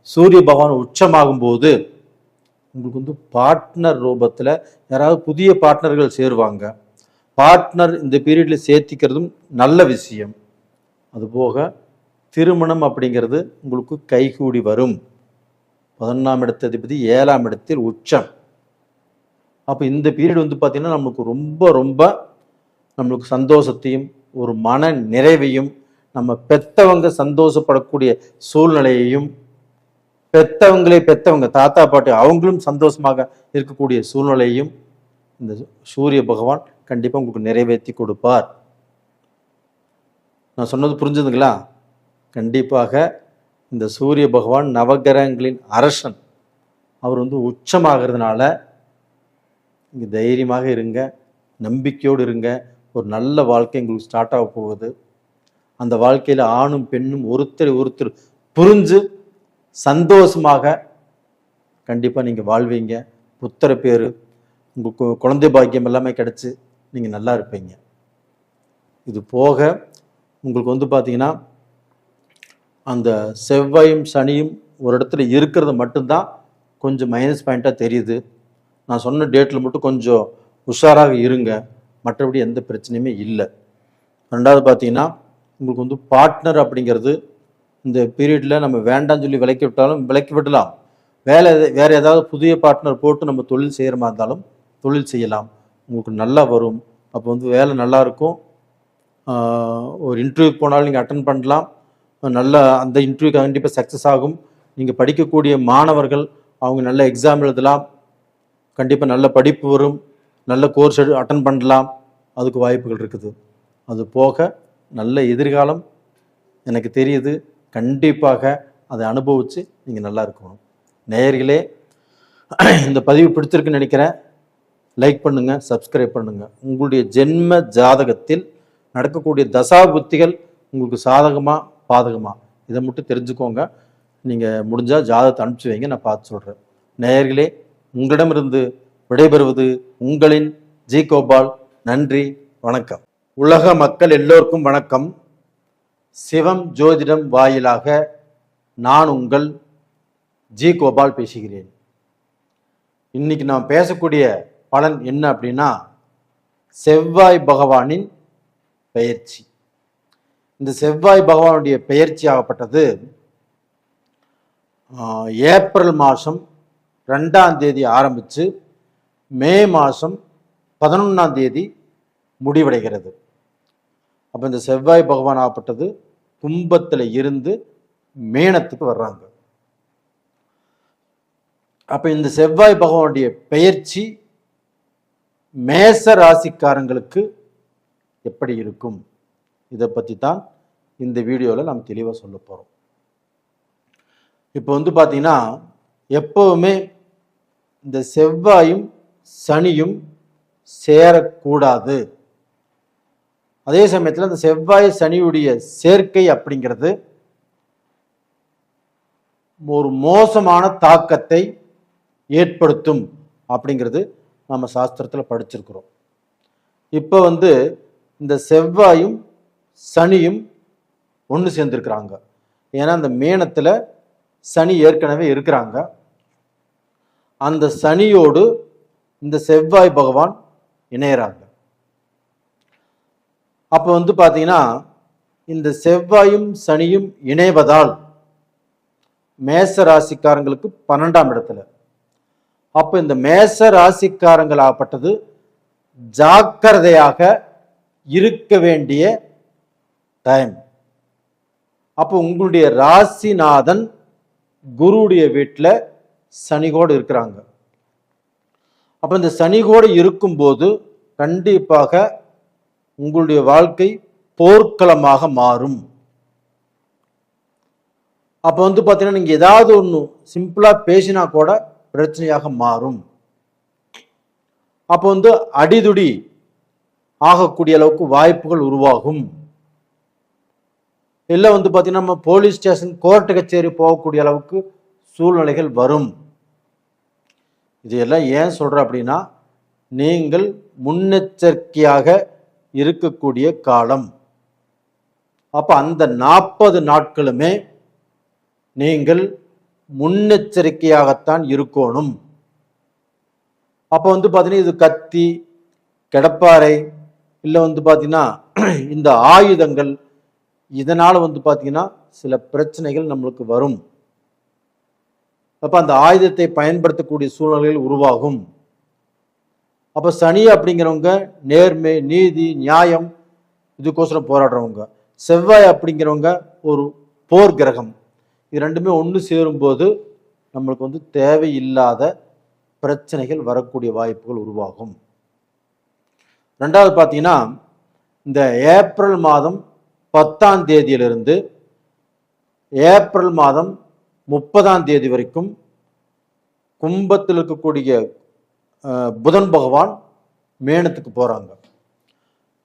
சூரிய பகவான் உச்சமாகும் போது உங்களுக்கு பார்ட்னர் ரூபத்தில் யாராவது புதிய பார்ட்னர்கள் சேருவாங்க. பார்ட்னர் இந்த பீரியட்ல சேர்த்திக்கிறதும் நல்ல விஷயம். அதுபோக திருமணம் அப்படிங்கிறது உங்களுக்கு கைகூடி வரும். 11ஆம் இடத்ததிபதி 7ஆம் இடத்தில் உச்சம். அப்போ இந்த பீரியட் பார்த்தீங்கன்னா நம்மளுக்கு ரொம்ப ரொம்ப நம்மளுக்கு சந்தோஷத்தையும் ஒரு மன நிறைவையும் நம்ம பெத்தவங்க சந்தோஷப்படக்கூடிய சூழ்நிலையையும் பெத்தவங்க தாத்தா பாட்டி அவங்களும் சந்தோஷமாக இருக்கக்கூடிய சூழ்நிலையும் இந்த சூரிய பகவான் கண்டிப்பாக உங்களுக்கு நிறைவேற்றி கொடுப்பார். நான் சொன்னது புரிஞ்சுதுங்களா? கண்டிப்பாக இந்த சூரிய பகவான் நவகிரகங்களின் அரசன் அவர் உச்சமாகிறதுனால இங்கே தைரியமாக இருங்க, நம்பிக்கையோடு இருங்க. ஒரு நல்ல வாழ்க்கை உங்களுக்கு ஸ்டார்ட் ஆக போகுது. அந்த வாழ்க்கையில் ஆணும் பெண்ணும் ஒருத்தர் புரிஞ்சு சந்தோஷமாக கண்டிப்பாக நீங்கள் வாழ்வீங்க. புத்திர பேர் உங்களுக்கு குழந்தை பாக்கியம் எல்லாமே கிடைச்சி நீங்கள் நல்லா இருப்பீங்க. இது போக உங்களுக்கு பார்த்தீங்கன்னா அந்த செவ்வாயும் சனியும் ஒரு இடத்துல இருக்கிறது மட்டும்தான் கொஞ்சம் மைனஸ் பாயிண்ட்டாக தெரியுது. நான் சொன்ன டேட்டில் மட்டும் கொஞ்சம் உஷாராக இருங்க. மற்றபடி எந்த பிரச்சனையுமே இல்லை. ரெண்டாவது பார்த்தீங்கன்னா உங்களுக்கு பார்ட்னர் அப்படிங்கிறது இந்த பீரியடில் நம்ம வேண்டாம்னு சொல்லி விலக்கி விடலாம். வேறு ஏதாவது புதிய பார்ட்னர் போட்டு நம்ம தொழில் செய்கிற மாதிரி இருந்தாலும் தொழில் செய்யலாம். உங்களுக்கு நல்லா வரும். அப்போ வேலை நல்லா இருக்கும். ஒரு இன்டர்வியூ போனாலும் நீங்கள் அட்டன் பண்ணலாம். நல்லா அந்த இன்டர்வியூ கண்டிப்பாக சக்ஸஸ் ஆகும். நீங்கள் படிக்கக்கூடிய மாணவர்கள் அவங்க நல்ல எக்ஸாம் எழுதலாம். கண்டிப்பாக நல்ல படிப்பு வரும். நல்ல கோர்ஸ் அட்டன் பண்ணலாம். அதுக்கு வாய்ப்புகள் இருக்குது. அது போக நல்ல எதிர்காலம் எனக்கு தெரியுது. கண்டிப்பாக அதை அனுபவித்து நீங்கள் நல்லா இருக்கணும். நேயர்களே, இந்த பதிவு பிடிச்சிருக்குன்னு நினைக்கிறேன். லைக் பண்ணுங்கள், சப்ஸ்கிரைப் பண்ணுங்கள். உங்களுடைய ஜென்ம ஜாதகத்தில் நடக்கக்கூடிய தசா புத்திகள் உங்களுக்கு சாதகமாக பாதகமாக இதை மட்டும் தெரிஞ்சுக்கோங்க. நீங்கள் முடிஞ்சால் ஜாதகத்தை அனுப்பிச்சி வைங்க, நான் பார்த்து சொல்கிறேன். நேயர்களே, உங்களிடமிருந்து விடைபெறுவது உங்களின் ஜி கோபால். நன்றி, வணக்கம். உலக மக்கள் எல்லோருக்கும் வணக்கம். சிவம் ஜோதிடம் வாயிலாக நான் உங்கள் ஜி கோபால் பேசுகிறேன். இன்னைக்கு நான் பேசக்கூடிய பலன் என்ன அப்படின்னா, செவ்வாய் பகவானின் பெயர்ச்சி. இந்த செவ்வாய் பகவானுடைய பெயர்ச்சி ஆகப்பட்டது ஏப்ரல் மாதம் 2ஆம் தேதி ஆரம்பித்து மே மாதம் 11ஆம் தேதி முடிவடைகிறது. அப்போ இந்த செவ்வாய் பகவான் ஆகப்பட்டது கும்பத்தில் இருந்து மேனத்துக்கு வர்றாங்க. அப்போ இந்த செவ்வாய் பகவானுடைய பெயர்ச்சி மேச ராசிக்காரங்களுக்கு எப்படி இருக்கும், இதை பற்றி தான் இந்த வீடியோவில் நாம் தெளிவாக சொல்ல போகிறோம். இப்போ பார்த்தீங்கன்னா எப்பவுமே இந்த செவ்வாயும் சனியும் சேரக்கூடாது. அதே சமயத்தில் இந்த செவ்வாய் சனியுடைய சேர்க்கை அப்படிங்கிறது ஒரு மோசமான தாக்கத்தை ஏற்படுத்தும் அப்படிங்கிறது நம்ம சாஸ்திரத்தில் படிச்சிருக்கிறோம். இப்போ இந்த செவ்வாயும் சனியும் ஒன்று சேர்ந்துருக்கிறாங்க. ஏன்னா அந்த மீனத்தில் சனி ஏற்கனவே இருக்கிறாங்க. அந்த சனியோடு இந்த செவ்வாய் பகவான் இணையறாங்க. அப்போ பார்த்தீங்கன்னா இந்த செவ்வாயும் சனியும் இணைவதால் மேச ராசிக்காரங்களுக்கு 12ஆம் இடத்துல. அப்போ இந்த மேச ராசிக்காரங்களாகப்பட்டது ஜாக்கிரதையாக இருக்க வேண்டிய டைம். அப்போ உங்களுடைய ராசிநாதன் குருவுடைய வீட்டில் சனிகோடு இருக்கிறாங்க. அப்போ இந்த சனிகோடு இருக்கும்போது கண்டிப்பாக உங்களுடைய வாழ்க்கை போர்க்களமாக மாறும். அப்போ பார்த்தீங்கன்னா நீங்கள் ஏதாவது ஒன்று சிம்பிளாக பேசினா கூட பிரச்சனையாக மாறும். அப்போ அடிதுடி ஆகக்கூடிய அளவுக்கு வாய்ப்புகள் உருவாகும். இல்லை பார்த்தீங்கன்னா நம்ம போலீஸ் ஸ்டேஷன் கோர்ட்டு கச்சேரி போகக்கூடிய அளவுக்கு சூழ்நிலைகள் வரும். இதையெல்லாம் ஏன் சொல்கிறேன் அப்படின்னா, நீங்கள் முன்னெச்சரிக்கையாக இருக்கக்கூடிய காலம். அப்போ அந்த 40 நாட்களுமே நீங்கள் முன்னெச்சரிக்கையாகத்தான் இருக்கணும். அப்போ பார்த்தீங்கன்னா இது கத்தி, கிடப்பாறை, இல்லை பார்த்தீங்கன்னா இந்த ஆயுதங்கள், இதனால் பார்த்தீங்கன்னா சில பிரச்சனைகள் நம்மளுக்கு வரும். அப்போ அந்த ஆயுதத்தை பயன்படுத்தக்கூடிய சூழ்நிலைகள் உருவாகும். அப்போ சனி அப்படிங்கிறவங்க நேர்மை, நீதி, நியாயம் இதுக்கோசரம் போராடுறவங்க. செவ்வாய் அப்படிங்கிறவங்க ஒரு போர் கிரகம். இது ரெண்டுமே ஒன்று சேரும்போது நம்மளுக்கு தேவையில்லாத பிரச்சனைகள் வரக்கூடிய வாய்ப்புகள் உருவாகும். ரெண்டாவது பார்த்தீங்கன்னா இந்த ஏப்ரல் மாதம் 10ஆம் தேதியிலிருந்து ஏப்ரல் மாதம் 30ஆம் தேதி வரைக்கும் கும்பத்தில் இருக்கக்கூடிய புதன் பகவான் மேனத்துக்கு போறாங்க.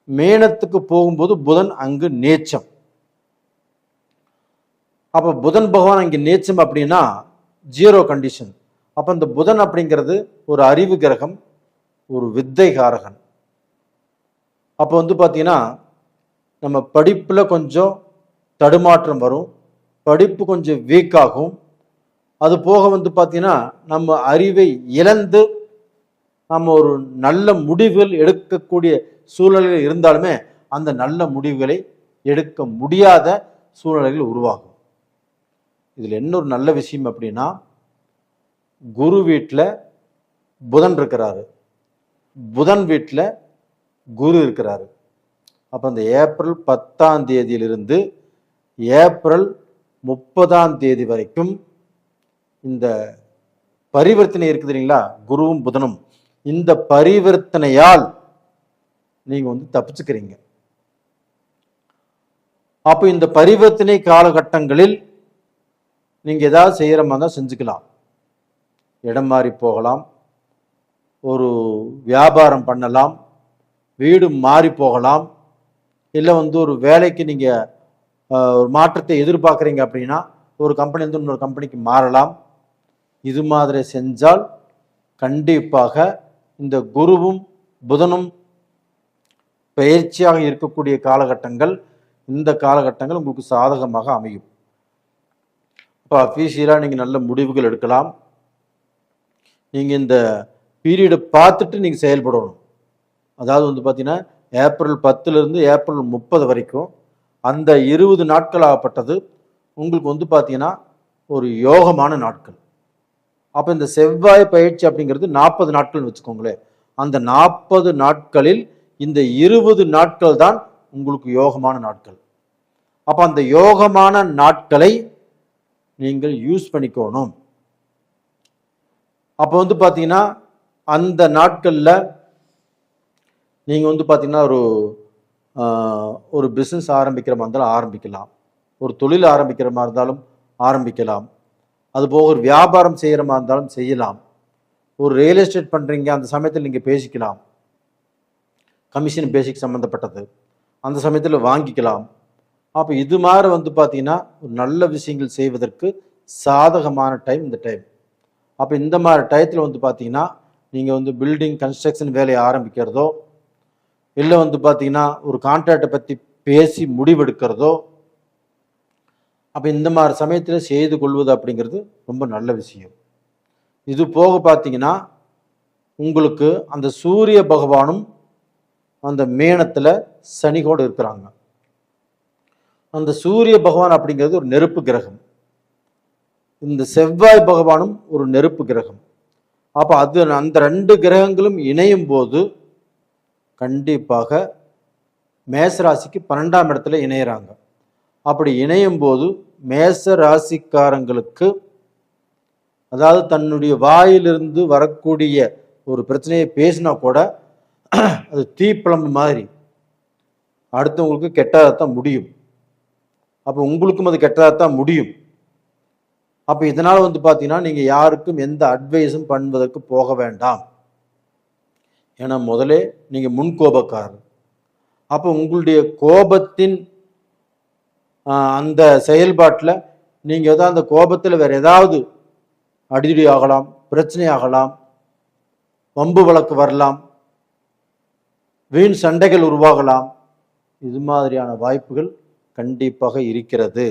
மேனத்துக்கு போகும்போது புதன் அங்கு நீச்சம். அப்போ புதன் பகவான் அங்கே நீச்சம் அப்படின்னா 0 கண்டிஷன். அப்போ இந்த புதன் அப்படிங்கிறது ஒரு அறிவு கிரகம், ஒரு வித்தை காரகன். அப்போ பார்த்தீங்கன்னா நம்ம படிப்பில் கொஞ்சம் தடுமாற்றம் வரும், படிப்பு கொஞ்சம் வீக் ஆகும். அது போக பார்த்தீங்கன்னா நம்ம அறிவை இழந்து நம்ம ஒரு நல்ல முடிவுகள் எடுக்கக்கூடிய சூழ்நிலைகள் இருந்தாலுமே அந்த நல்ல முடிவுகளை எடுக்க முடியாத சூழ்நிலைகள் உருவாகும். இதில் என்ன ஒரு நல்ல விஷயம் அப்படின்னா, குரு வீட்டில் புதன் இருக்கிறாரு, புதன் வீட்டில் குரு இருக்கிறாரு. அப்போ அந்த ஏப்ரல் 10ஆம் தேதியிலிருந்து ஏப்ரல் 30ஆம் தேதி வரைக்கும் இந்த பரிவர்த்தனை இருக்குது இல்லைங்களா, குருவும் புதனும், இந்த பரிவர்த்தனையால் நீங்க தப்பிச்சுக்கிறீங்க. அப்போ இந்த பரிவர்த்தனை காலகட்டங்களில் நீங்க ஏதாவது செய்யற மாதிரி தான் செஞ்சுக்கலாம். இடம் மாறி போகலாம், ஒரு வியாபாரம் பண்ணலாம், வீடு மாறி போகலாம், இல்லை ஒரு வேலைக்கு நீங்க ஒரு மாற்றத்தை எதிர்பார்க்குறீங்க அப்படின்னா ஒரு கம்பெனி இன்னொரு கம்பெனிக்கு மாறலாம். இது மாதிரி செஞ்சால் கண்டிப்பாக இந்த குருவும் புதனும் பயிற்சியாக இருக்கக்கூடிய காலகட்டங்கள், இந்த காலகட்டங்கள் உங்களுக்கு சாதகமாக அமையும். இப்போ அஃபீஷியலாக நீங்கள் நல்ல முடிவுகள் எடுக்கலாம். நீங்கள் இந்த பீரியடை பார்த்துட்டு நீங்கள் செயல்படணும். அதாவது பார்த்தீங்கன்னா ஏப்ரல் 10லிருந்து ஏப்ரல் 30 வரைக்கும் அந்த 20 நாட்கள் ஆகப்பட்டது உங்களுக்கு பார்த்தீங்கன்னா ஒரு யோகமான நாட்கள். அப்போ இந்த செவ்வாய் பயிற்சி அப்படிங்கிறது 40 நாட்கள் வச்சுக்கோங்களேன். அந்த 40 நாட்களில் இந்த 20 நாட்கள் தான் உங்களுக்கு யோகமான நாட்கள். அப்போ அந்த யோகமான நாட்களை நீங்கள் யூஸ் பண்ணிக்கணும். அப்போ பார்த்தீங்கன்னா அந்த நாட்களில் நீங்கள் பார்த்தீங்கன்னா ஒரு பிஸ்னஸ் ஆரம்பிக்கிற மாதிரி இருந்தாலும் ஆரம்பிக்கலாம், ஒரு தொழில் ஆரம்பிக்கிற மாதிரி இருந்தாலும் ஆரம்பிக்கலாம், அதுபோக ஒரு வியாபாரம் செய்கிற மாதிரி இருந்தாலும் செய்யலாம், ஒரு ரியல் எஸ்டேட் பண்ணுறீங்க அந்த சமயத்தில் நீங்கள் பேசிக்கலாம், கமிஷன் பேசிக் சம்மந்தப்பட்டது அந்த சமயத்தில் வாங்கிக்கலாம். அப்போ இது மாதிரி பார்த்தீங்கன்னா ஒரு நல்ல விஷயங்கள் செய்வதற்கு சாதகமான டைம் இந்த டைம். அப்போ இந்த மாதிரி டயத்தில் பார்த்தீங்கன்னா நீங்கள் வந்து பில்டிங் கன்ஸ்ட்ரக்ஷன் வேலையை ஆரம்பிக்கிறதோ, இல்லை வந்து பார்த்தீங்கன்னா ஒரு கான்ட்ராக்டை பற்றி பேசி முடிவெடுக்கிறதோ, அப்போ இந்த மாதிரி சமயத்தில் செய்து கொள்வது அப்படிங்கிறது ரொம்ப நல்ல விஷயம். இது போக பார்த்தீங்கன்னா உங்களுக்கு அந்த சூரிய பகவானும் அந்த மேனத்தில் சனிகோடு இருக்கிறாங்க. அந்த சூரிய பகவான் அப்படிங்கிறது ஒரு நெருப்பு கிரகம், இந்த செவ்வாய் பகவானும் ஒரு நெருப்பு கிரகம். அப்போ அது அந்த 2 கிரகங்களும் இணையும் போது கண்டிப்பாக மேசராசிக்கு 12ஆம் இடத்துல இணையிறாங்க. அப்படி இணையும் போது மேச ராசிக்காரங்களுக்கு, அதாவது தன்னுடைய வாயிலிருந்து வரக்கூடிய ஒரு பிரச்சனையை பேசினா கூட அது தீப்பிழம்பு மாதிரி அடுத்தவங்களுக்கு கெட்டதாகத்தான் முடியும். அப்போ உங்களுக்கும் அது கெட்டதாகத்தான் முடியும். அப்போ இதனால் வந்து பார்த்தீங்கன்னா நீங்கள் யாருக்கும் எந்த அட்வைஸும் பண்ணுவதற்கு போக வேண்டாம். ஏன்னா முதலே நீங்கள் முன்கோபக்காரர். அப்போ உங்களுடைய கோபத்தின் அந்த செயல்பாட்டில் நீங்கள் ஏதாவது அந்த கோபத்தில் வேறு ஏதாவது அடிதடி ஆகலாம், பிரச்சனை ஆகலாம், வம்பு வழக்கு வரலாம், வீண் சண்டைகள் உருவாகலாம். இது மாதிரியான வாய்ப்புகள் கண்டிப்பாக இருக்கிறது.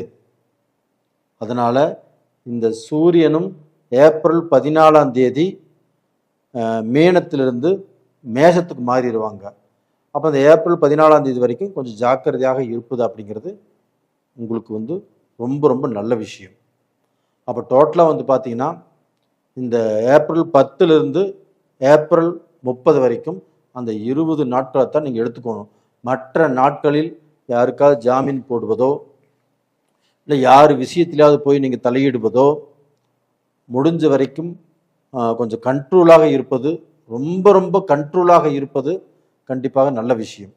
அதனால் இந்த சூரியனும் ஏப்ரல் 14ஆம் தேதி மீனத்திலிருந்து மேஷத்துக்கு மாறிடுவாங்க. அப்போ அந்த ஏப்ரல் 14ஆம் தேதி வரைக்கும் கொஞ்சம் ஜாக்கிரதையாக இருப்பது அப்படிங்கிறது உங்களுக்கு வந்து ரொம்ப ரொம்ப நல்ல விஷயம். அப்போ டோட்டலாக வந்து பார்த்தீங்கன்னா இந்த ஏப்ரல் 10லிருந்து ஏப்ரல் 30 வரைக்கும் அந்த 20 நாட்களை தான் நீங்கள் எடுத்துக்கணும். மற்ற நாட்களில் யாருக்காவது ஜாமீன் போடுவதோ, இல்லை யார் விஷயத்திலாவது போய் நீங்கள் தலையிடுவதோ, முடிஞ்ச வரைக்கும் கொஞ்சம் கண்ட்ரோலாக இருப்பது, ரொம்ப ரொம்ப கண்ட்ரோலாக இருப்பது கண்டிப்பாக நல்ல விஷயம்.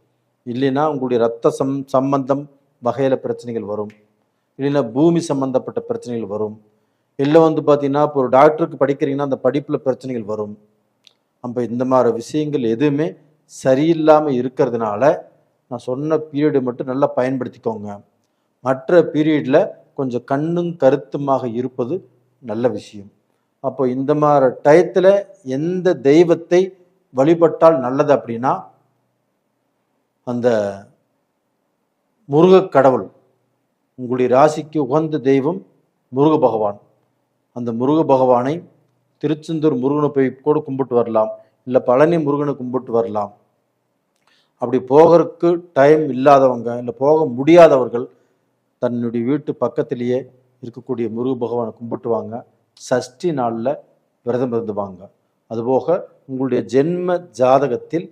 இல்லைன்னா உங்களுடைய ரத்த சம்பந்தம் வகையில் பிரச்சனைகள் வரும், இல்லைன்னா பூமி சம்பந்தப்பட்ட பிரச்சனைகள் வரும், இல்லை வந்து பார்த்தீங்கன்னா இப்போ ஒரு டாக்டருக்கு படிக்கிறீங்கன்னா அந்த படிப்பில் பிரச்சனைகள் வரும். அப்போ இந்த மாதிரி விஷயங்கள் எதுவுமே சரியில்லாமல் இருக்கிறதுனால நான் சொன்ன பீரியடு மட்டும் நல்லா பயன்படுத்திக்கோங்க. மற்ற பீரியடில் கொஞ்சம் கண்ணும் கருத்துமாக இருப்பது நல்ல விஷயம். அப்போ இந்த மாதிரி டயத்தில் எந்த தெய்வத்தை வழிபட்டால் நல்லது அப்படின்னா, அந்த முருகக் கடவுள், உங்களுடைய ராசிக்கு உகந்த தெய்வம் முருக பகவான். அந்த முருக பகவானை திருச்செந்தூர் முருகனை போய் கூட கும்பிட்டு வரலாம், இல்லை பழனி முருகனை கும்பிட்டு வரலாம். அப்படி போகிறதுக்கு டைம் இல்லாதவங்க, இல்லை போக முடியாதவர்கள் தன்னுடைய வீட்டு பக்கத்திலேயே இருக்கக்கூடிய முருக பகவானை கும்பிட்டு வாங்க. சஷ்டி நாளில் விரதம் இருந்து வாங்க. அதுபோக உங்களுடைய ஜென்ம ஜாதகத்தில்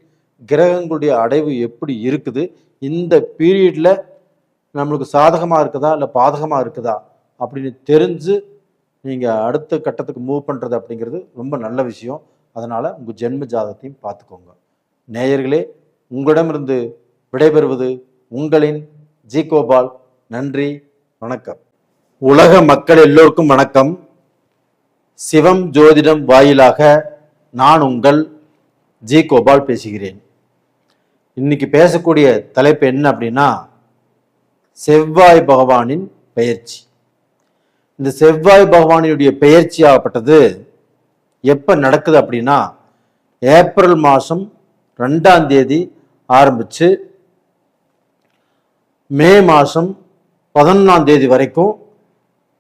கிரகங்களுடைய அடைவு எப்படி இருக்குது, இந்த பீரியடில் நம்மளுக்கு சாதகமாக இருக்குதா இல்லை பாதகமாக இருக்குதா அப்படின்னு தெரிஞ்சு நீங்கள் அடுத்த கட்டத்துக்கு மூவ் பண்ணுறது அப்படிங்கிறது ரொம்ப நல்ல விஷயம். அதனால் உங்கள் ஜென்ம ஜாதகத்தையும் பார்த்துக்கோங்க. நேயர்களே, உங்களிடமிருந்து விடைபெறுவது உங்களின் ஜி கோபால். நன்றி, வணக்கம். உலக மக்கள் எல்லோருக்கும் வணக்கம். சிவம் ஜோதிடம் வாயிலாக நான் உங்கள் ஜி கோபால் பேசுகிறேன். இன்னைக்கு பேசக்கூடிய தலைப்பு என்ன அப்படின்னா, செவ்வாய் பகவானின் பெயர்ச்சி. இந்த செவ்வாய் பகவானுடைய பெயர்ச்சி ஆகப்பட்டது எப்போ நடக்குது அப்படின்னா, ஏப்ரல் மாதம் 2ஆம் தேதி ஆரம்பித்து மே மாதம் 11ஆம் தேதி வரைக்கும்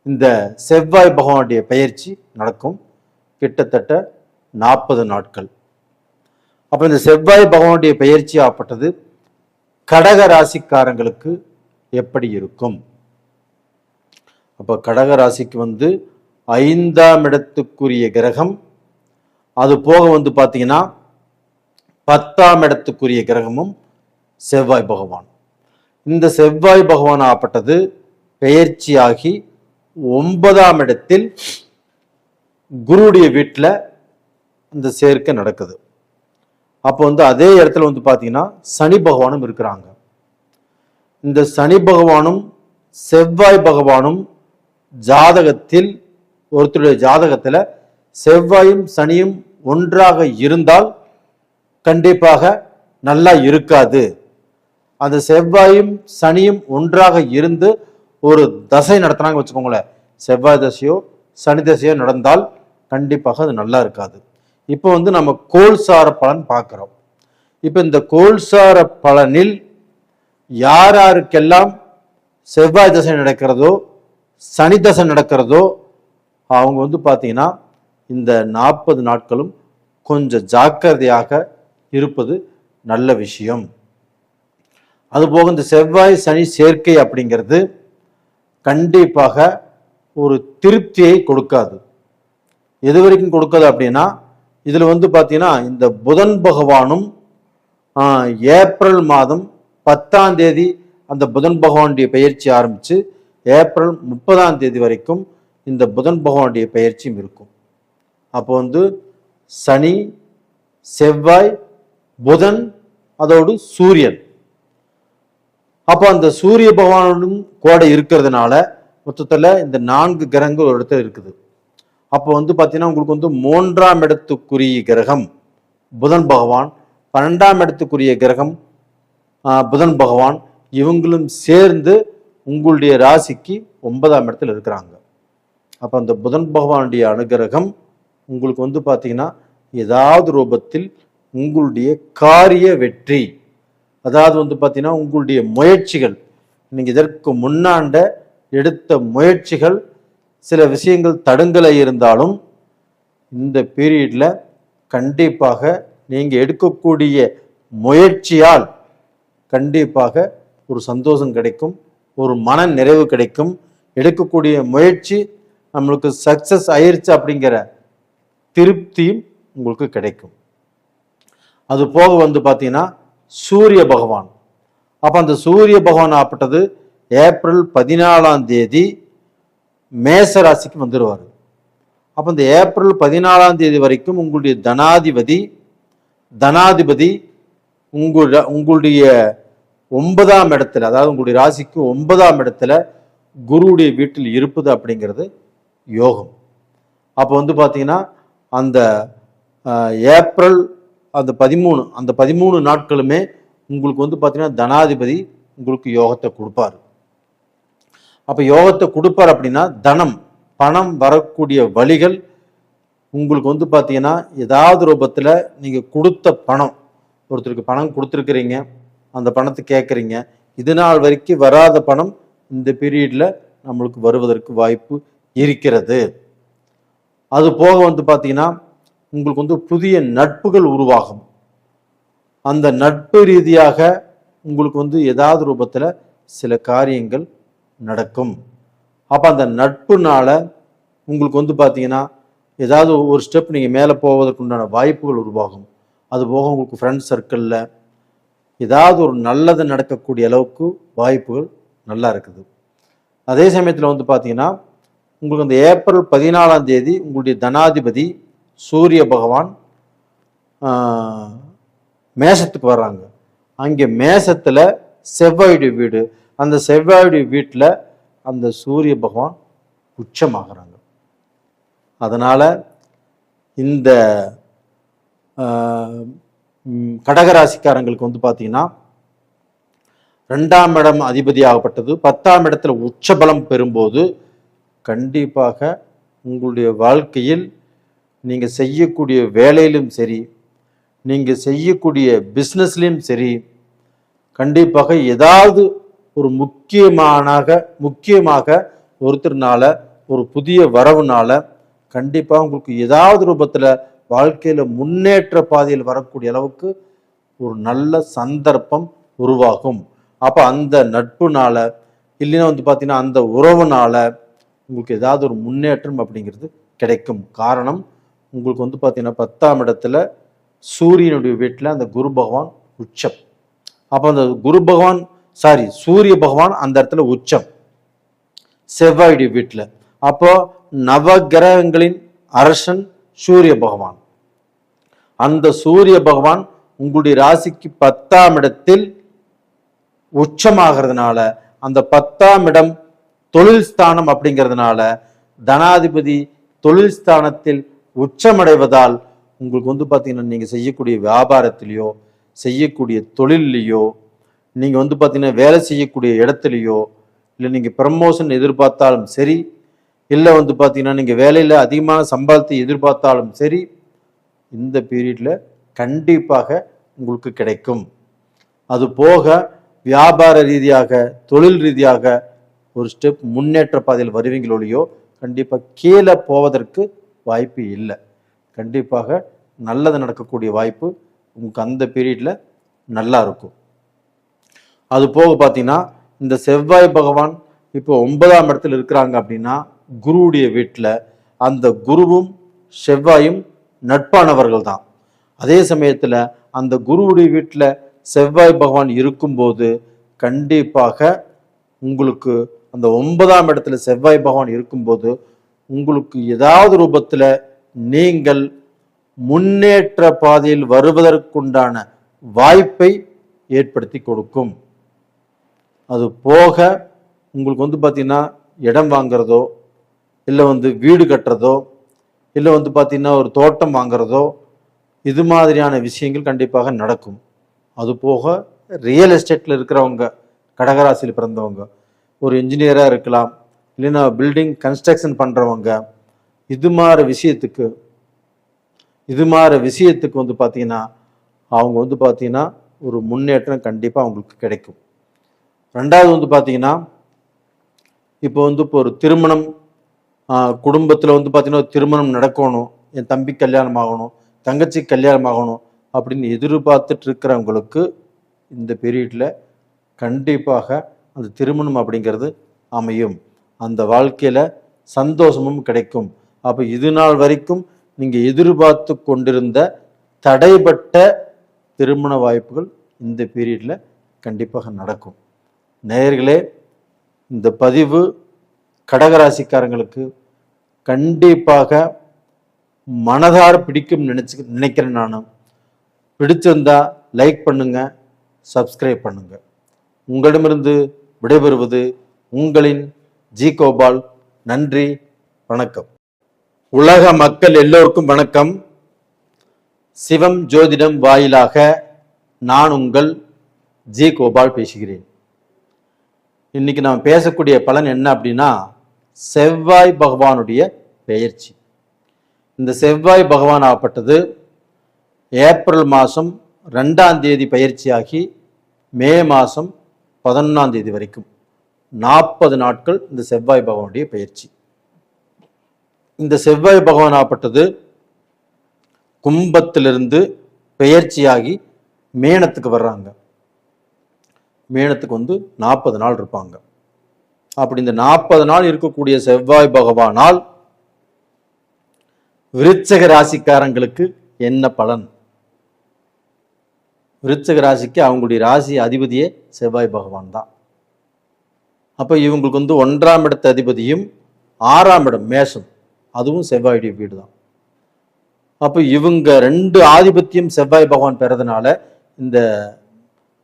இந்த செவ்வாய் பகவானுடைய பெயர்ச்சி நடக்கும். கிட்டத்தட்ட 40 நாட்கள். அப்போ இந்த செவ்வாய் பகவானுடைய பெயர்ச்சி ஆகப்பட்டது கடக ராசிக்காரங்களுக்கு எப்படி இருக்கும்? அப்போ கடக ராசிக்கு வந்து 5ஆம் இடத்துக்குரிய கிரகம், அது போக வந்து பார்த்தீங்கன்னா 10ஆம் இடத்துக்குரிய கிரகமும் செவ்வாய் பகவான். இந்த செவ்வாய் பகவான் ஆகப்பட்டது பெயர்ச்சியாகி 9ஆம் இடத்தில் குருவுடைய வீட்டில் இந்த சேர்க்கை நடக்குது. அப்போ வந்து அதே இடத்துல வந்து பார்த்தீங்கன்னா சனி பகவானும் இருக்கிறாங்க. இந்த சனி பகவானும் செவ்வாய் பகவானும் ஜாதகத்தில், ஒருத்தருடைய ஜாதகத்தில் செவ்வாயும் சனியும் ஒன்றாக இருந்தால் கண்டிப்பாக நல்லா இருக்காது. அந்த செவ்வாயும் சனியும் ஒன்றாக இருந்து ஒரு தசை நடத்தினாங்க வச்சுக்கோங்களேன், செவ்வாய் தசையோ சனி தசையோ நடந்தால் கண்டிப்பாக அது நல்லா இருக்காது. இப்போ வந்து நம்ம கோல்சார பலன் பார்க்குறோம். இப்போ இந்த கோல்சார பலனில் யார் யாருக்கெல்லாம் செவ்வாய் தசை நடக்கிறதோ சனி தசை நடக்கிறதோ அவங்க வந்து பார்த்தீங்கன்னா இந்த 40 நாட்களும் கொஞ்சம் ஜாக்கிரதையாக இருப்பது நல்ல விஷயம். அதுபோக இந்த செவ்வாய் சனி சேர்க்கை அப்படிங்கிறது கண்டிப்பாக ஒரு திருப்தியை கொடுக்காது. எது வரைக்கும் கொடுக்காது அப்படின்னா, இதில் வந்து பார்த்தீங்கன்னா இந்த புதன் பகவானும் ஏப்ரல் மாதம் 10ஆம் தேதி அந்த புதன் பகவானுடைய பயிற்சி ஆரம்பித்து ஏப்ரல் 30ஆம் தேதி வரைக்கும் இந்த புதன் பகவானுடைய பயிற்சியும் இருக்கும். அப்போ வந்து சனி செவ்வாய் புதன் அதோடு சூரியன், அப்போ அந்த சூரிய பகவானும் கூட இருக்கிறதுனால மொத்தத்தில் இந்த 4 கிரகங்கள் ஒரு இடத்துல இருக்குது. அப்போ வந்து பார்த்தீங்கன்னா உங்களுக்கு வந்து 3ஆம் இடத்துக்குரிய கிரகம் புதன் பகவான், 12ஆம் இடத்துக்குரிய கிரகம் புதன் பகவான், இவங்களும் சேர்ந்து உங்களுடைய ராசிக்கு 9ஆம் இடத்துல இருக்கிறாங்க. அப்போ அந்த புதன் பகவானுடைய அனுகிரகம் உங்களுக்கு வந்து பார்த்தீங்கன்னா ஏதாவது ரூபத்தில் உங்களுடைய காரிய வெற்றி, அதாவது வந்து பார்த்தீங்கன்னா உங்களுடைய முயற்சிகள், நீங்கள் இதற்கு முன்னாண்ட எடுத்த முயற்சிகள் சில விஷயங்கள் தடங்கலை இருந்தாலும் இந்த பீரியடில் கண்டிப்பாக நீங்கள் எடுக்கக்கூடிய முயற்சியால் கண்டிப்பாக ஒரு சந்தோஷம் கிடைக்கும், ஒரு மன நிறைவு கிடைக்கும். எடுக்கக்கூடிய முயற்சி நம்மளுக்கு சக்சஸ் ஆயிருச்சு அப்படிங்கிற திருப்தியும் உங்களுக்கு கிடைக்கும். அது போக வந்து பார்த்தீங்கன்னா சூரிய பகவான், அப்போ அந்த சூரிய பகவான் ஆப்பட்டது ஏப்ரல் 14ஆம் தேதி மேச ராசிக்கு வந்துடுவார். அப்போ இந்த ஏப்ரல் 14ஆம் தேதி வரைக்கும் உங்களுடைய தனாதிபதி உங்களுடைய 9ஆம் இடத்துல, அதாவது உங்களுடைய ராசிக்கு 9ஆம் இடத்துல குருவுடைய வீட்டில் இருப்பது அப்படிங்கிறது யோகம். அப்போ வந்து பார்த்தீங்கன்னா அந்த ஏப்ரல் அந்த 13 நாட்களுமே உங்களுக்கு வந்து பார்த்தீங்கன்னா தனாதிபதி உங்களுக்கு யோகத்தை கொடுப்பார். அப்போ யோகத்தை கொடுப்பார் அப்படின்னா பணம் வரக்கூடிய வழிகள் உங்களுக்கு வந்து பார்த்தீங்கன்னா ஏதாவது ரூபத்தில் நீங்கள் கொடுத்த பணம், ஒருத்தருக்கு பணம் கொடுத்துருக்குறீங்க, அந்த பணத்தை கேட்குறீங்க, இது நாள் வரைக்கும் வராத பணம் இந்த பீரியடில் நம்மளுக்கு வருவதற்கு வாய்ப்பு இருக்கிறது. அது போக வந்து பார்த்தீங்கன்னா உங்களுக்கு வந்து புதிய நட்புகள் உருவாகும். அந்த நட்பு ரீதியாக உங்களுக்கு வந்து ஏதாவது ரூபத்தில் சில காரியங்கள் நடக்கும். அப்போ அந்த நட்புனால உங்களுக்கு வந்து பார்த்தீங்கன்னா ஏதாவது ஒரு ஸ்டெப் நீங்கள் மேலே போவதற்கு உண்டான வாய்ப்புகள் உருவாகும். அதுபோக உங்களுக்கு ஃப்ரெண்ட்ஸ் சர்க்கிளில் ஏதாவது ஒரு நல்லது நடக்கக்கூடிய அளவுக்கு வாய்ப்புகள் நல்லா இருக்குது. அதே சமயத்தில் வந்து பார்த்தீங்கன்னா உங்களுக்கு அந்த ஏப்ரல் 14ஆம் தேதி உங்களுடைய தனாதிபதி சூரிய பகவான் மேசத்துக்கு வர்றாங்க. அங்கே மேசத்தில் செவ்வாயுடைய வீடு, அந்த செவ்வாயுடைய வீட்டில் அந்த சூரிய பகவான் உச்சமாகறாங்க. அதனால் இந்த கடகராசிக்காரங்களுக்கு வந்து பார்த்தீங்கன்னா 2ஆம் இடம் அதிபதியாகப்பட்டது 10ஆம் இடத்துல உச்சபலம் பெறும்போது கண்டிப்பாக உங்களுடைய வாழ்க்கையில் நீங்கள் செய்யக்கூடிய வேலையிலும் சரி, நீங்கள் செய்யக்கூடிய பிஸ்னஸ்லையும் சரி, கண்டிப்பாக ஏதாவது ஒரு முக்கியமாக ஒருத்தர்னால ஒரு புதிய வரவுனால கண்டிப்பாக உங்களுக்கு ஏதாவது ரூபத்தில் வாழ்க்கையில் முன்னேற்ற பாதையில் வரக்கூடிய அளவுக்கு ஒரு நல்ல சந்தர்ப்பம் உருவாகும். அப்போ அந்த நட்புனால இல்லைன்னா வந்து பார்த்தீங்கன்னா அந்த உறவுனால உங்களுக்கு ஏதாவது ஒரு முன்னேற்றம் அப்படிங்கிறது கிடைக்கும். காரணம் உங்களுக்கு வந்து பார்த்தீங்கன்னா 10ஆம் இடத்துல சூரியனுடைய வீட்டில் அந்த குரு பகவான் உச்சம். அப்போ அந்த சூரிய பகவான் அந்த இடத்துல உச்சம் செவ்வாயுடைய வீட்டில். அப்போ நவகிரகங்களின் அரசன் சூரிய பகவான், அந்த சூரிய பகவான் உங்களுடைய ராசிக்கு 10ஆம் இடத்தில் உச்சமாகிறதுனால அந்த 10ஆம் இடம் தொழில் ஸ்தானம் அப்படிங்கிறதுனால தனாதிபதி தொழில் ஸ்தானத்தில் உச்சமடைவதால் உங்களுக்கு வந்து பார்த்தீங்கன்னா நீங்கள் செய்யக்கூடிய வியாபாரத்திலையோ செய்யக்கூடிய தொழிலையோ நீங்கள் வந்து பார்த்தீங்கன்னா வேலை செய்யக்கூடிய இடத்துலையோ இல்லை நீங்கள் ப்ரமோஷன் எதிர்பார்த்தாலும் சரி, இல்லை வந்து பார்த்தீங்கன்னா நீங்கள் வேலையில் அதிகமான சம்பளத்தை எதிர்பார்த்தாலும் சரி, இந்த பீரியடில் கண்டிப்பாக உங்களுக்கு கிடைக்கும். அது போக வியாபார ரீதியாக, தொழில் ரீதியாக ஒரு ஸ்டெப் முன்னேற்ற பாதையில் வருவீங்களோடையோ கண்டிப்பாக கீழே போவதற்கு வாய்ப்பு இல்லை. கண்டிப்பாக நல்லது நடக்கக்கூடிய வாய்ப்பு உங்களுக்கு அந்த பீரியடில் நல்லா இருக்கும். அது போக பார்த்தீங்கன்னா இந்த செவ்வாய் பகவான் இப்போ 9ஆம் இடத்துல இருக்கிறாங்க அப்படின்னா குருவுடைய வீட்டில் அந்த குருவும் செவ்வாயும் நட்பானவர்கள் தான். அதே சமயத்தில் அந்த குருவுடைய வீட்டில் செவ்வாய் பகவான் இருக்கும்போது கண்டிப்பாக உங்களுக்கு அந்த 9ஆம் இடத்துல செவ்வாய் பகவான் இருக்கும்போது உங்களுக்கு ஏதாவது ரூபத்தில் நீங்கள் முன்னேற்ற பாதையில் வருவதற்குண்டான வாய்ப்பை ஏற்படுத்தி கொடுக்கும். அது போக உங்களுக்கு பார்த்தீங்கன்னா இடம் வாங்குறதோ, இல்லை வீடு கட்டுறதோ, இல்லை பார்த்தீங்கன்னா ஒரு தோட்டம் வாங்குறதோ, இது மாதிரியான விஷயங்கள் கண்டிப்பாக நடக்கும். அது போக ரியல் எஸ்டேட்டில் இருக்கிறவங்க, கடகராசியில் பிறந்தவங்க, ஒரு இன்ஜினியராக இருக்கலாம், இல்லைன்னா பில்டிங் கன்ஸ்ட்ரக்ஷன் பண்ணுறவங்க, இது மாதிரி விஷயத்துக்கு பார்த்தீங்கன்னா அவங்க பார்த்தீங்கன்னா ஒரு முன்னேற்றம் கண்டிப்பாக அவங்களுக்கு கிடைக்கும். ரெண்டாவது பார்த்தீங்கன்னா இப்போ இப்போ ஒரு திருமணம் குடும்பத்தில் பார்த்தீங்கன்னா ஒரு திருமணம் நடக்கணும், என் தம்பி கல்யாணம் ஆகணும், தங்கச்சி கல்யாணம் ஆகணும் அப்படின்னு எதிர்பார்த்துட்டு இருக்கிறவங்களுக்கு இந்த பீரியடில் கண்டிப்பாக அந்த திருமணம் அப்படிங்கிறது அமையும். அந்த வாழ்க்கையில் சந்தோஷமும் கிடைக்கும். அப்போ இது நாள் வரைக்கும் நீங்கள் எதிர்பார்த்து கொண்டிருந்த தடைப்பட்ட திருமண வாய்ப்புகள் இந்த பீரியடில் கண்டிப்பாக நடக்கும். நேயர்களே, இந்த பதிவு கடகராசிக்காரங்களுக்கு கண்டிப்பாக மனதார பிடிக்கும் நினைக்கிறேன். நான் பிடிச்சிருந்தா லைக் பண்ணுங்க, சப்ஸ்கிரைப் பண்ணுங்க. உங்களிடமிருந்து விடைபெறுவது உங்களின் ஜி கோபால். நன்றி, வணக்கம். உலக மக்கள் எல்லோருக்கும் வணக்கம். சிவம் ஜோதிடம் வாயிலாக நான் உங்கள் ஜி கோபால் பேசுகிறேன். இன்னைக்கு நாம் பேசக்கூடிய பலன் என்ன அப்படின்னா செவ்வாய் பகவானுடைய பெயர்ச்சி. இந்த செவ்வாய் பகவான் ஆகப்பட்டது ஏப்ரல் மாதம் 2ஆம் தேதி பயிற்சியாகி மே மாதம் 11ஆம் தேதி வரைக்கும் 40 நாட்கள் இந்த செவ்வாய் பகவானுடைய பயிற்சி. இந்த செவ்வாய் பகவான் ஆகப்பட்டது கும்பத்திலிருந்து பெயர்ச்சியாகி மேனத்துக்கு வர்றாங்க. மேனத்துக்கு 40 நாள் இருப்பாங்க. அப்படி இந்த 40 நாள் இருக்கக்கூடிய செவ்வாய் பகவானால் விருச்சக ராசிக்காரங்களுக்கு என்ன பலன்? விருச்சக ராசிக்கு அவங்களுடைய ராசி அதிபதியே செவ்வாய் பகவான் தான். அப்போ இவங்களுக்கு 1ஆம் இடத்து அதிபதியும் 6ஆம் இடம் மேஷம், அதுவும் செவ்வாயுடைய வீடு தான். அப்போ இவங்க 2 ஆதிபத்தியம் செவ்வாய் பகவான் பெறதுனால இந்த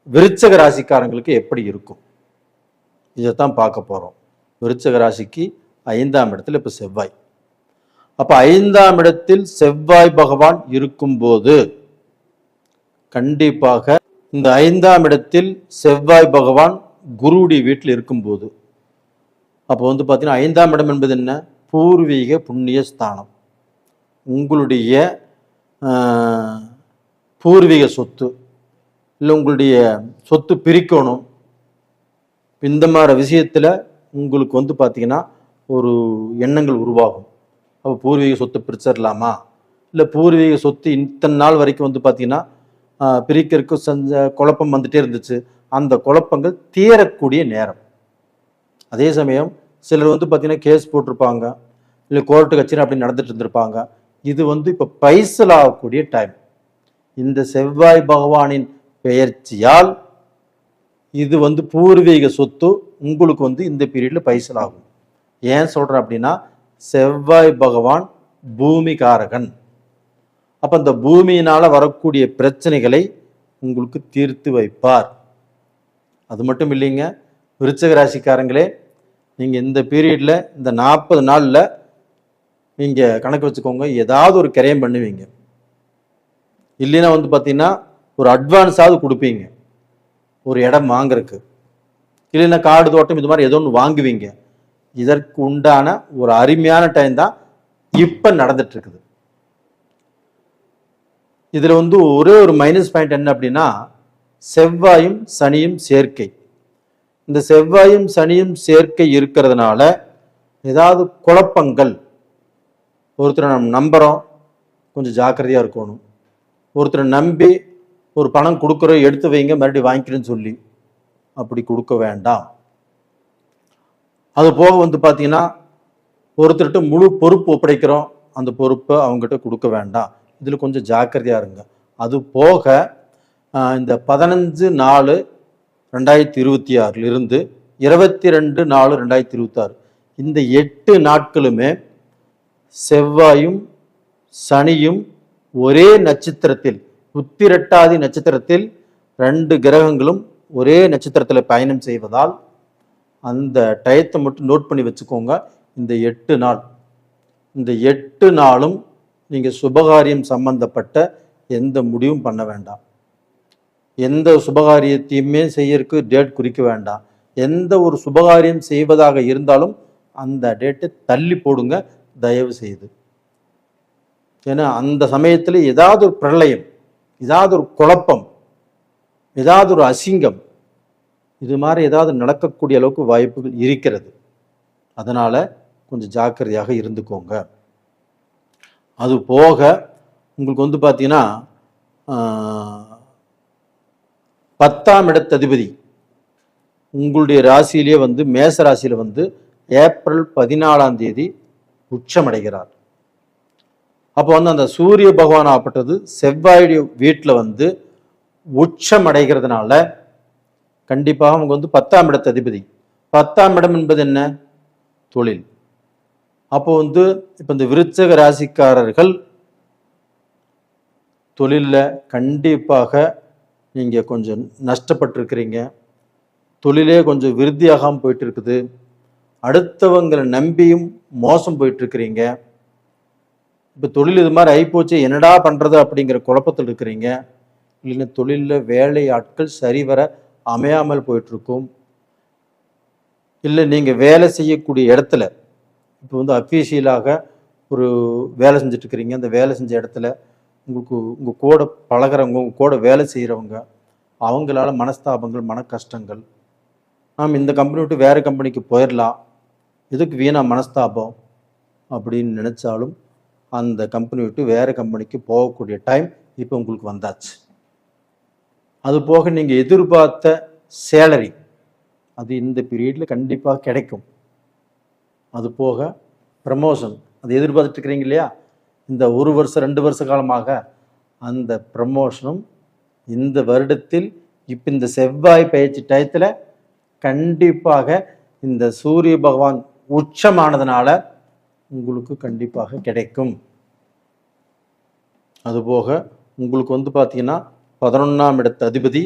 விருச்சக ராசிக்காரங்களுக்கு எப்படி இருக்கும் இதைத்தான் பார்க்க போகிறோம். விருச்சக ராசிக்கு 5ஆம் இடத்துல இப்போ செவ்வாய். அப்போ 5ஆம் இடத்தில் செவ்வாய் பகவான் இருக்கும்போது கண்டிப்பாக இந்த 5ஆம் இடத்தில் செவ்வாய் பகவான் குருவுடைய வீட்டில் இருக்கும்போது அப்போ பார்த்தீங்கன்னா 5ஆம் இடம் என்பது என்ன? பூர்வீக புண்ணிய ஸ்தானம். உங்களுடைய பூர்வீக சொத்து, இல்லை உங்களுடைய சொத்து பிரிக்கணும், இந்த மாதிரி விஷயத்தில் உங்களுக்கு பார்த்தீங்கன்னா ஒரு எண்ணங்கள் உருவாகும். அப்போ பூர்வீக சொத்து பிரிச்சிடலாமா, இல்லை பூர்வீக சொத்து இத்தனை நாள் வரைக்கும் பார்த்தீங்கன்னா பிரிக்கிறதுக்கு செஞ்ச குழப்பம் வந்துட்டே இருந்துச்சு, அந்த குழப்பங்கள் தீரக்கூடிய நேரம். அதே சமயம் சிலர் பார்த்தீங்கன்னா கேஸ் போட்டிருப்பாங்க, இல்லை கோர்ட்டு கட்சி அப்படி நடந்துட்டு இருந்திருப்பாங்க. இது இப்போ பைசல் ஆகக்கூடிய டைம். இந்த செவ்வாய் பகவானின் பெயர்ச்சியால் இது பூர்வீக சொத்து உங்களுக்கு இந்த பீரியட்ல பைசல் ஆகும். ஏன் சொல்றேன் அப்படின்னா செவ்வாய் பகவான் பூமிகாரகன். அப்ப அந்த பூமியினால வரக்கூடிய பிரச்சனைகளை உங்களுக்கு தீர்த்து வைப்பார். அது மட்டும் இல்லைங்க, விருச்சக ராசிக்காரங்களே, நீங்க இந்த பீரியட்ல இந்த 40 நாள்ல நீங்க கணக்கு வச்சுக்கோங்க, ஏதாவது ஒரு கிரயம் பண்ணுவீங்க, இல்லைன்னா பார்த்தீங்கன்னா ஒரு அட்வான்ஸாவது கொடுப்பீங்க ஒரு இடம் வாங்குறதுக்கு, இல்லைன்னா காடு தோட்டம் இது மாதிரி ஏதோ ஒன்று வாங்குவீங்க. இதற்கு உண்டான ஒரு அருமையான டைம் தான் இப்ப நடந்துட்டு இருக்குது. இதில் வந்து ஒரே ஒரு மைனஸ் பாயிண்ட் என்ன அப்படின்னா, செவ்வாயும் சனியும் சேர்க்கை. இந்த செவ்வாயும் சனியும் சேர்க்கை இருக்கிறதுனால ஏதாவது குழப்பங்கள், ஒருத்தரை நம்ம நம்புகிறோம், கொஞ்சம் ஜாக்கிரதையாக இருக்கணும். ஒருத்தரை நம்பி ஒரு பணம் கொடுக்குறோம், எடுத்து வைங்க மறுபடியும் வாங்கிக்கிறேன்னு சொல்லி அப்படி கொடுக்க வேண்டாம். அது போக வந்து பார்த்தீங்கன்னா, ஒருத்தர்கிட்ட முழு பொறுப்பு ஒப்படைக்கிறோம், அந்த பொறுப்பை அவங்ககிட்ட கொடுக்க வேண்டாம். இதில் கொஞ்சம் ஜாக்கிரதையாக இருங்க. அது போக இந்த 15/4/2026 22/4/2026 இந்த 8 நாட்களுமே செவ்வாயும் சனியும் ஒரே நட்சத்திரத்தில், உத்திரட்டாதி நட்சத்திரத்தில் 2 கிரகங்களும் ஒரே நட்சத்திரத்தில் பயணம் செய்வதால் அந்த டயத்தை மட்டும் நோட் பண்ணி வச்சுக்கோங்க. இந்த 8 நாள், இந்த 8 நாளும் நீங்கள் சுபகாரியம் சம்பந்தப்பட்ட எந்த முடிவும் பண்ண வேண்டாம். எந்த சுபகாரியத்தையுமே செய்யறதுக்கு டேட் குறிக்க வேண்டாம். எந்த ஒரு சுபகாரியம் செய்வதாக இருந்தாலும் அந்த டேட்டை தள்ளி போடுங்க தயவு செய்து. ஏன்னா அந்த சமயத்தில் ஏதாவது ஒரு பிரளயம், ஏதாவது ஒரு குழப்பம், ஏதாவது ஒரு அசிங்கம், இது மாதிரி ஏதாவது நடக்கக்கூடிய அளவுக்கு வாய்ப்புகள் இருக்கிறது. அதனால் கொஞ்சம் ஜாக்கிரதையாக இருந்துக்கோங்க. அது போக உங்களுக்கு வந்து பார்த்தீங்கன்னா 10ஆம் இடத்ததிபதி உங்களுடைய ராசியிலே வந்து மேச ராசியில் வந்து ஏப்ரல் 14ஆம் தேதி உச்சமடைகிறார். அப்போ வந்து அந்த சூரிய பகவான் ஆப்பட்டது செவ்வாயுடைய வீட்டில் வந்து உச்சம் அடைகிறதுனால கண்டிப்பாக அவங்க வந்து 10ஆம் இடத்ததிபதி. 10ஆம் இடம் என்பது என்ன? தொழில். அப்போ வந்து இப்போ இந்த விருச்சக ராசிக்காரர்கள் தொழிலில் கண்டிப்பாக நீங்கள் கொஞ்சம் நஷ்டப்பட்டிருக்கிறீங்க. தொழிலே கொஞ்சம் விருத்தியாகாமல் போயிட்டு இருக்குது. அடுத்தவங்களை நம்பியும் மோசம் போயிட்டுருக்கிறீங்க. இப்போ தொழில் இது மாதிரி ஆகிப்போச்சு, என்னடா பண்ணுறது அப்படிங்கிற குழப்பத்தில் இருக்கிறீங்க. இல்லைன்னா தொழிலில் வேலை ஆட்கள் சரிவர அமையாமல் போயிட்டுருக்கும். இல்லை நீங்கள் வேலை செய்யக்கூடிய இடத்துல இப்போ வந்து அஃபீஷியலாக ஒரு வேலை செஞ்சிட்ருக்கிறீங்க. அந்த வேலை செஞ்ச இடத்துல உங்களுக்கு உங்கள் கூட பழகிறவங்க, உங்கள் கூட வேலை செய்கிறவங்க, அவங்களால மனஸ்தாபங்கள், மன கஷ்டங்கள், நாம் இந்த கம்பெனி விட்டு வேறு கம்பெனிக்கு போயிடலாம், எதுக்கு வீணா மனஸ்தாபம் அப்படின்னு நினச்சாலும் அந்த கம்பெனி விட்டு வேறு கம்பெனிக்கு போகக்கூடிய டைம் இப்போ உங்களுக்கு வந்தாச்சு. அது போக நீங்கள் எதிர்பார்த்த சேலரி அது இந்த பீரியடில் கண்டிப்பாக கிடைக்கும். அது போக ப்ரமோஷன் அது எதிர்பார்த்துட்டு இருக்கிறீங்க இல்லையா, இந்த 1 வருஷம் 2 வருஷ காலமாக அந்த ப்ரமோஷனும் இந்த வருடத்தில் இப்போ இந்த செவ்வாய் பயிற்சி டயத்தில் கண்டிப்பாக இந்த சூரிய பகவான் உச்சமானதுனால உங்களுக்கு கண்டிப்பாக கிடைக்கும். அதுபோக உங்களுக்கு வந்து பார்த்தீங்கன்னா 11ஆம் இடத்து அதிபதி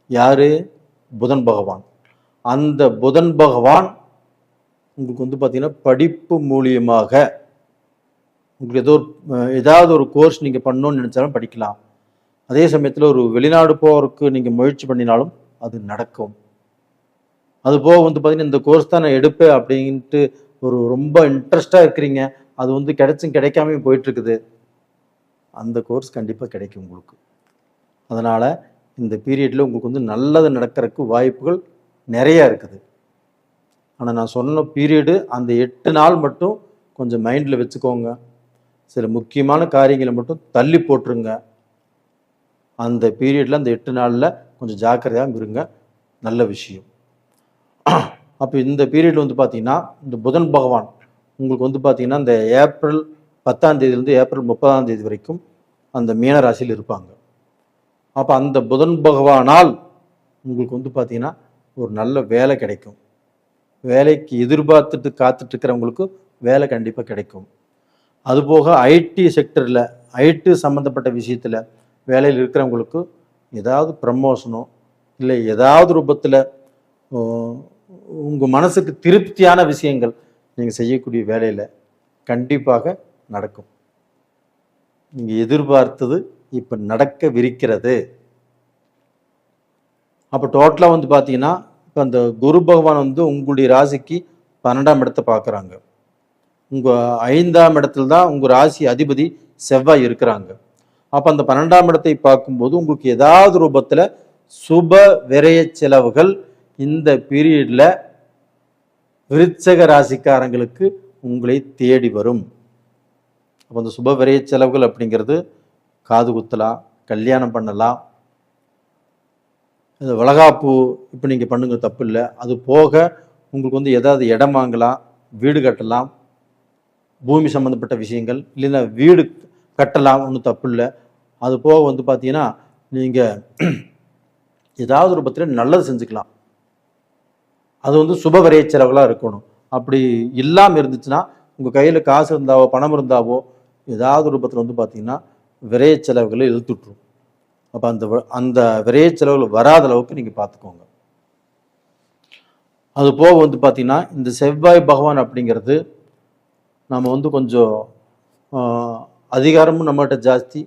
யாரு? புதன் பகவான். அந்த புதன் பகவான் உங்களுக்கு வந்து பார்த்தீங்கன்னா படிப்பு மூலியமாக உங்களுக்கு ஏதாவது ஒரு கோர்ஸ் நீங்கள் பண்ணணும்னு நினச்சாலும் படிக்கலாம். அதே சமயத்தில் ஒரு வெளிநாடு போகிறதுக்கு நீங்கள் முயற்சி பண்ணினாலும் அது நடக்கும். அது போக வந்து பார்த்தீங்கன்னா இந்த கோர்ஸ் தான் நான் எடுப்பேன் அப்படின்ட்டு ஒரு ரொம்ப இன்ட்ரெஸ்டாக இருக்கிறீங்க, அது வந்து கிடைச்சும் கிடைக்காம போயிட்டுருக்குது, அந்த கோர்ஸ் கண்டிப்பாக கிடைக்கும் உங்களுக்கு. அதனால் இந்த பீரியடில் உங்களுக்கு வந்து நல்லது நடக்கிறதுக்கு வாய்ப்புகள் நிறையா இருக்குது. ஆனால் நான் சொன்ன பீரியடு அந்த 8 நாள் மட்டும் கொஞ்சம் மைண்டில் வச்சுக்கோங்க. சில முக்கியமான காரியங்களை மட்டும் தள்ளி போட்டுருங்க. அந்த பீரியடில் அந்த 8 நாளில் கொஞ்சம் ஜாக்கிரதையாக இருங்க, நல்ல விஷயம். அப்போ இந்த பீரியடில் வந்து பார்த்தீங்கன்னா இந்த புதன் பகவான் உங்களுக்கு வந்து பார்த்தீங்கன்னா இந்த ஏப்ரல் 10ஆம் தேதியிலேருந்து ஏப்ரல் 30ஆம் தேதி வரைக்கும் அந்த மீன ராசியில் இருப்பாங்க. அப்போ அந்த புதன் பகவானால் உங்களுக்கு வந்து பார்த்தீங்கன்னா ஒரு நல்ல வேலை கிடைக்கும். வேலைக்கு எதிர்பார்த்துட்டு காத்துட்ருக்கிறவங்களுக்கு வேலை கண்டிப்பாக கிடைக்கும். அதுபோக ஐடி செக்டரில் ஐடி சம்மந்தப்பட்ட விஷயத்தில் வேலையில் இருக்கிறவங்களுக்கு ஏதாவது ப்ரமோஷனோ இல்லை ஏதாவது ரூபத்தில் உங்கள் மனசுக்கு திருப்தியான விஷயங்கள் நீங்கள் செய்யக்கூடிய வேலையில் கண்டிப்பாக நடக்கும். நீங்கள் எதிர்பார்த்தது இப்போ நடக்கவிருக்கிறது. அப்போ டோட்டலாக வந்து பார்த்தீங்கன்னா இப்போ அந்த குரு பகவான் வந்து உங்களுடைய ராசிக்கு 12ஆம் இடத்தை பார்க்குறாங்க. உங்கள் 5ஆம் இடத்துல தான் உங்கள் ராசி அதிபதி செவ்வாய் இருக்கிறாங்க. அப்போ அந்த 12ஆம் இடத்தை பார்க்கும்போது உங்களுக்கு ஏதாவது ரூபத்தில் சுப விரய செலவுகள் இந்த பீரியட்ல விருச்சக ராசிக்காரங்களுக்கு உங்களை தேடி வரும். அப்போ அந்த சுப விரய செலவுகள் அப்படிங்கிறது காது குத்தலாம், கல்யாணம் பண்ணலாம், இந்த வளகாப்பு இப்போ நீங்கள் பண்ணுங்க தப்பு இல்லை. அது போக உங்களுக்கு வந்து ஏதாவது இடம் வாங்கலாம், வீடு கட்டலாம், பூமி சம்மந்தப்பட்ட விஷயங்கள் இல்லைன்னா வீடு கட்டலாம், ஒன்றும் தப்பு இல்லை. அது போக வந்து பார்த்தீங்கன்னா நீங்கள் ஏதாவது ரூபத்தில் நல்லது செஞ்சுக்கலாம். அது வந்து சுப விரைய செலவுகளாக இருக்கணும். அப்படி இல்லாமல் இருந்துச்சுன்னா உங்கள் கையில் காசு இருந்தாவோ பணம் இருந்தாவோ ஏதாவது ரூபத்தில் வந்து பார்த்தீங்கன்னா விரைய செலவுகளை இழுத்துட்ரும். அப்போ அந்த விரைய செலவுகள் வராத அளவுக்கு நீங்கள் பார்த்துக்கோங்க. அது போக வந்து பார்த்தீங்கன்னா இந்த செவ்வாய் பகவான் அப்படிங்கிறது நம்ம வந்து கொஞ்சம் அதிகாரமும் நம்மகிட்ட ஜாஸ்தி,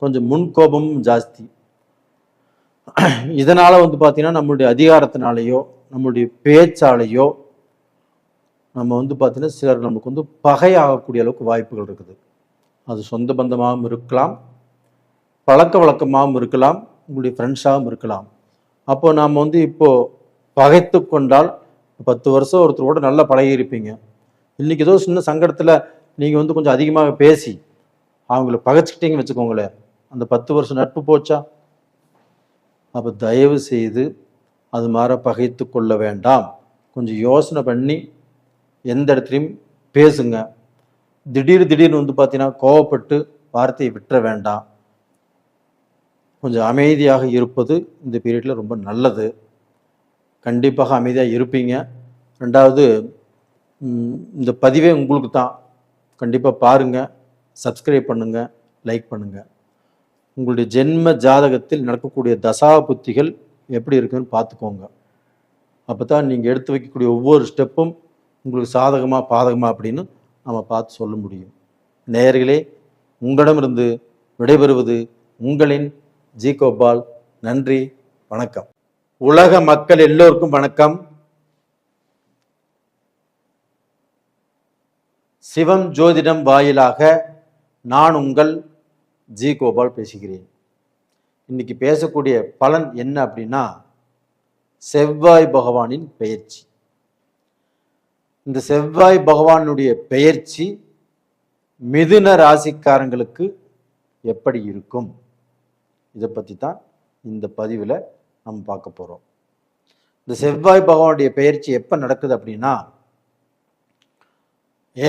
கொஞ்சம் முன்கோபமும் ஜாஸ்தி. இதனால் வந்து பார்த்தீங்கன்னா நம்மளுடைய அதிகாரத்தினாலேயோ நம்மளுடைய பேச்சாலேயோ நம்ம வந்து பார்த்தீங்கன்னா சிலர் நமக்கு வந்து பகையாகக்கூடிய அளவுக்கு வாய்ப்புகள் இருக்குது. அது சொந்த பந்தமாகவும் இருக்கலாம், பழக்க வழக்கமாகவும் இருக்கலாம், உங்களுடைய ஃப்ரெண்ட்ஸாகவும் இருக்கலாம். அப்போ நாம் வந்து இப்போது பகைத்து கொண்டால் 10 வருஷம் ஒருத்தர் கூட நல்லா பழகி இருப்பீங்க. இன்றைக்கி ஏதோ சின்ன சங்கடத்தில் நீங்கள் வந்து கொஞ்சம் அதிகமாக பேசி அவங்கள பகைச்சிக்கிட்டீங்கன்னு வச்சுக்கோங்களேன், அந்த 10 வருஷம் நட்பு போச்சா? அப்போ தயவு செய்து அது மாதிரி பகைத்து கொள்ள வேண்டாம். கொஞ்சம் யோசனை பண்ணி எந்த இடத்துலையும் பேசுங்க. திடீர்னு வந்து பார்த்தீங்கன்னா கோவப்பட்டு வார்த்தையை விட்டுற வேண்டாம். கொஞ்சம் அமைதியாக இருப்பது இந்த பீரியடில் ரொம்ப நல்லது. கண்டிப்பாக அமைதியாக இருப்பீங்க. ரெண்டாவது, இந்த பதிவே உங்களுக்கு தான். கண்டிப்பாக பாருங்கள், சப்ஸ்கிரைப் பண்ணுங்கள், லைக் பண்ணுங்கள். உங்களுடைய ஜென்ம ஜாதகத்தில் நடக்கக்கூடிய தசா புத்திகள் எப்படி இருக்குன்னு பார்த்துக்கோங்க. அப்போ தான் நீங்கள் எடுத்து வைக்கக்கூடிய ஒவ்வொரு ஸ்டெப்பும் உங்களுக்கு சாதகமாக பாதகமாக அப்படின்னு நம்ம பார்த்து சொல்ல முடியும். நேயர்களே, உங்களிடமிருந்து விடைபெறுவது உங்களின் ஜி கோபால். நன்றி, வணக்கம். உலக மக்கள் எல்லோருக்கும் வணக்கம். சிவம் ஜோதிடம் வாயிலாக நான் உங்கள் ஜி கோபால் பேசுகிறேன். இன்னைக்கு பேசக்கூடிய பலன் என்ன அப்படின்னா, செவ்வாய் பகவானின் பெயர்ச்சி. இந்த செவ்வாய் பகவானுடைய பெயர்ச்சி மிதுன ராசிக்காரங்களுக்கு எப்படி இருக்கும், இதை பற்றி தான் இந்த பதிவில் நம்ம பார்க்க போகிறோம். இந்த செவ்வாய் பகவானுடைய பெயர்ச்சி எப்போ நடக்குது அப்படின்னா,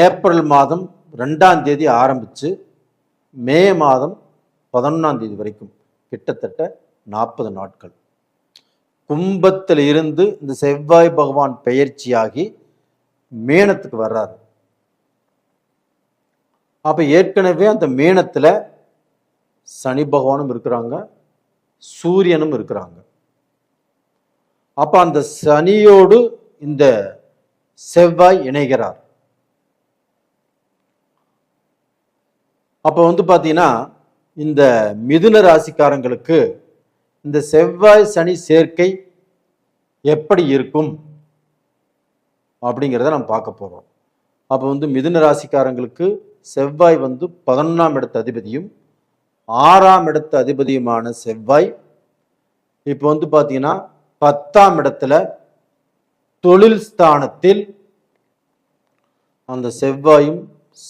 ஏப்ரல் மாதம் 2ஆம் தேதி ஆரம்பித்து மே மாதம் 11ஆம் தேதி வரைக்கும் கிட்டத்தட்ட 40 நாட்கள். கும்பத்தில் இருந்து இந்த செவ்வாய் பகவான் பெயர்ச்சியாகி மீனத்துக்கு வர்றாரு. அப்ப ஏற்கனவே அந்த மீனத்துல சனி பகவானும் இருக்கிறாங்க, சூரியனும் இருக்கிறாங்க. அப்ப அந்த சனியோடு இந்த செவ்வாய் இணைகிறார். அப்ப வந்து பாத்தீங்கன்னா இந்த மிதுன ராசிக்காரங்களுக்கு இந்த செவ்வாய் சனி சேர்க்கை எப்படி இருக்கும் அப்படிங்கிறத நம்ம பார்க்க போறோம். அப்போ வந்து மிதுன ராசிக்காரங்களுக்கு செவ்வாய் வந்து 11ஆம் இடத்து அதிபதியும் 6ஆம் இடத்து அதிபதியுமான செவ்வாய் இப்போ வந்து பார்த்தீங்கன்னா 10ஆம் இடத்துல தொழில் ஸ்தானத்தில் அந்த செவ்வாயும்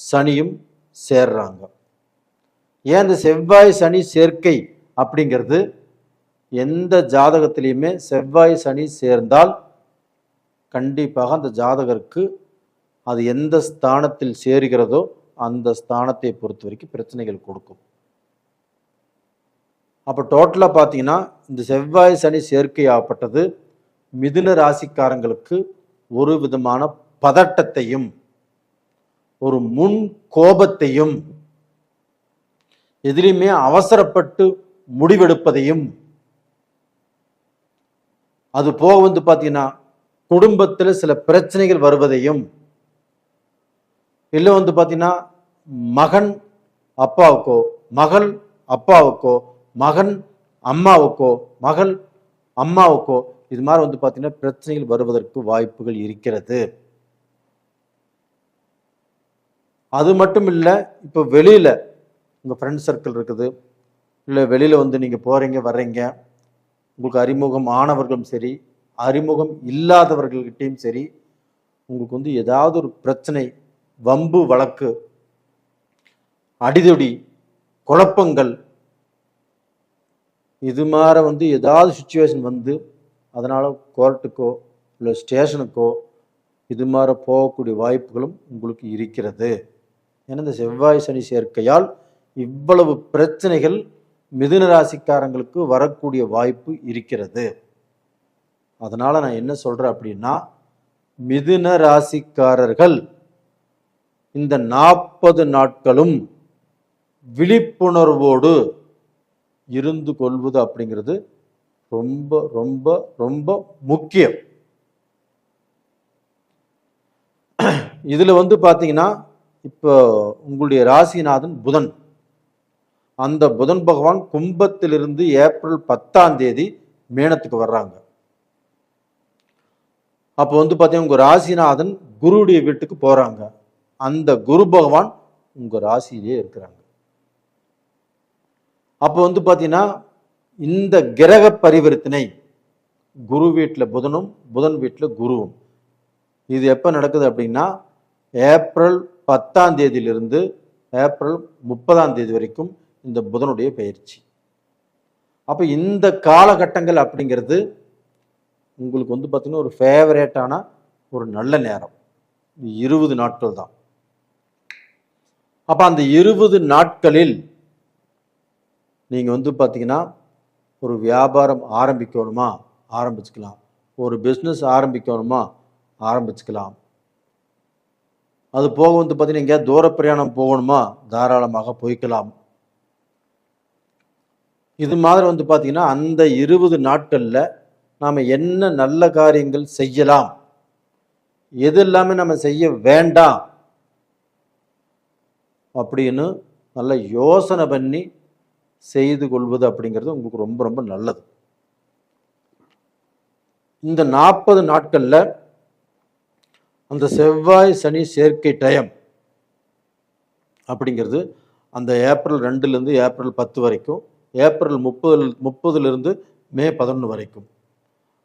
சனியும் சேர்றாங்க. ஏன் இந்த செவ்வாய் சனி சேர்க்கை அப்படிங்கிறது, எந்த ஜாதகத்திலையுமே செவ்வாய் சனி சேர்ந்தால் கண்டிப்பாக அந்த ஜாதகருக்கு அது எந்த ஸ்தானத்தில் சேருகிறதோ அந்த ஸ்தானத்தை பொறுத்த வரைக்கும் பிரச்சனைகள் கொடுக்கும். அப்போ டோட்டலாக பார்த்தீங்கன்னா இந்த செவ்வாய் சனி சேர்க்கை ஆகப்பட்டது மிதுன ராசிக்காரங்களுக்கு ஒரு விதமான பதட்டத்தையும் ஒரு முன் கோபத்தையும் எதிலுமே அவசரப்பட்டு முடிவெடுப்பதையும், அது போக வந்து பார்த்தீங்கன்னா குடும்பத்தில் சில பிரச்சனைகள் வருவதையும், இல்லை வந்து பார்த்தீங்கன்னா மகன் அப்பாவுக்கோ மகள் அப்பாவுக்கோ மகன் அம்மாவுக்கோ மகள் அம்மாவுக்கோ இது மாதிரி வந்து பார்த்தீங்கன்னா பிரச்சனைகள் வருவதற்கு வாய்ப்புகள் இருக்கிறது. அது மட்டும் இல்லை, இப்போ வெளியில் உங்கள் ஃப்ரெண்ட் சர்க்கிள் இருக்குது, இல்லை வெளியில் வந்து நீங்கள் போகிறீங்க வர்றீங்க, உங்களுக்கு அறிமுகம் ஆனவர்களும் சரி, அறிமுகம் இல்லாதவர்கள்கிட்டையும் சரி, உங்களுக்கு வந்து ஏதாவது ஒரு பிரச்சனை, வம்பு வழக்கு, அடிதொடி, குழப்பங்கள், இது மாதிரி வந்து ஏதாவது சுச்சுவேஷன் வந்து அதனால் கோர்ட்டுக்கோ இல்லை ஸ்டேஷனுக்கோ இது மாதிரி போகக்கூடிய வாய்ப்புகளும் உங்களுக்கு இருக்கிறது. ஏன்னா இந்த செவ்வாய் சனி சேர்க்கையால் இவ்வளவு பிரச்சனைகள் மிதுன ராசிக்காரங்களுக்கு வரக்கூடிய வாய்ப்பு இருக்கிறது. அதனால் நான் என்ன சொல்கிறேன் அப்படின்னா, மிதுன ராசிக்காரர்கள் இந்த 40 நாட்களும் விழிப்புணர்வோடு இருந்து கொள்வது அப்படிங்கிறது ரொம்ப ரொம்ப ரொம்ப முக்கியம். இதில் வந்து பார்த்தீங்கன்னா, இப்போ உங்களுடைய ராசிநாதன் புதன், அந்த புதன் பகவான் கும்பத்திலிருந்து ஏப்ரல் 10ஆம் தேதி மேனத்துக்கு வர்றாங்க. அப்போ வந்து பார்த்தீங்கன்னா உங்கள் ராசிநாதன் குருவுடைய வீட்டுக்கு போகிறாங்க. அந்த குரு பகவான் உங்கள் ராசியிலே இருக்கிறாங்க. அப்போ வந்து பார்த்தீங்கன்னா இந்த கிரக பரிவர்த்தனை குரு வீட்டில் புதனும் புதன் வீட்டில் குருவும் இது எப்போ நடக்குது அப்படின்னா ஏப்ரல் 10ஆம் தேதியிலிருந்து ஏப்ரல் 30ஆம் தேதி வரைக்கும் இந்த புதனுடைய பயிற்சி. அப்போ இந்த காலகட்டங்கள் அப்படிங்கிறது உங்களுக்கு வந்து பார்த்தீங்கன்னா ஒரு ஃபேவரேட்டான ஒரு நல்ல நேரம். 20 நாட்கள் தான். அப்போ அந்த 20 நாட்களில் நீங்கள் வந்து பார்த்தீங்கன்னா ஒரு வியாபாரம் ஆரம்பிக்கணுமா ஆரம்பிச்சுக்கலாம், ஒரு பிஸ்னஸ் ஆரம்பிக்கணுமா ஆரம்பிச்சுக்கலாம். அது போக வந்து பார்த்தீங்கன்னா எங்கேயாவது தூர பிரயாணம் போகணுமா தாராளமாக போய்க்கலாம். இது மாதிரி வந்து பார்த்தீங்கன்னா அந்த 20 நாட்களில் நாம் என்ன நல்ல காரியங்கள் செய்யலாம், எது எல்லாமே நம்ம செய்ய வேண்டாம் அப்படின்னு நல்ல யோசனை பண்ணி செய்து கொள்வது அப்படிங்கிறது உங்களுக்கு ரொம்ப ரொம்ப நல்லது. இந்த 40 நாட்களில் அந்த செவ்வாய் சனி சேர்க்கை டைம் அப்படிங்கிறது அந்த ஏப்ரல் 2லேருந்து ஏப்ரல் 10 வரைக்கும், ஏப்ரல் 30லிருந்து மே 11 வரைக்கும்,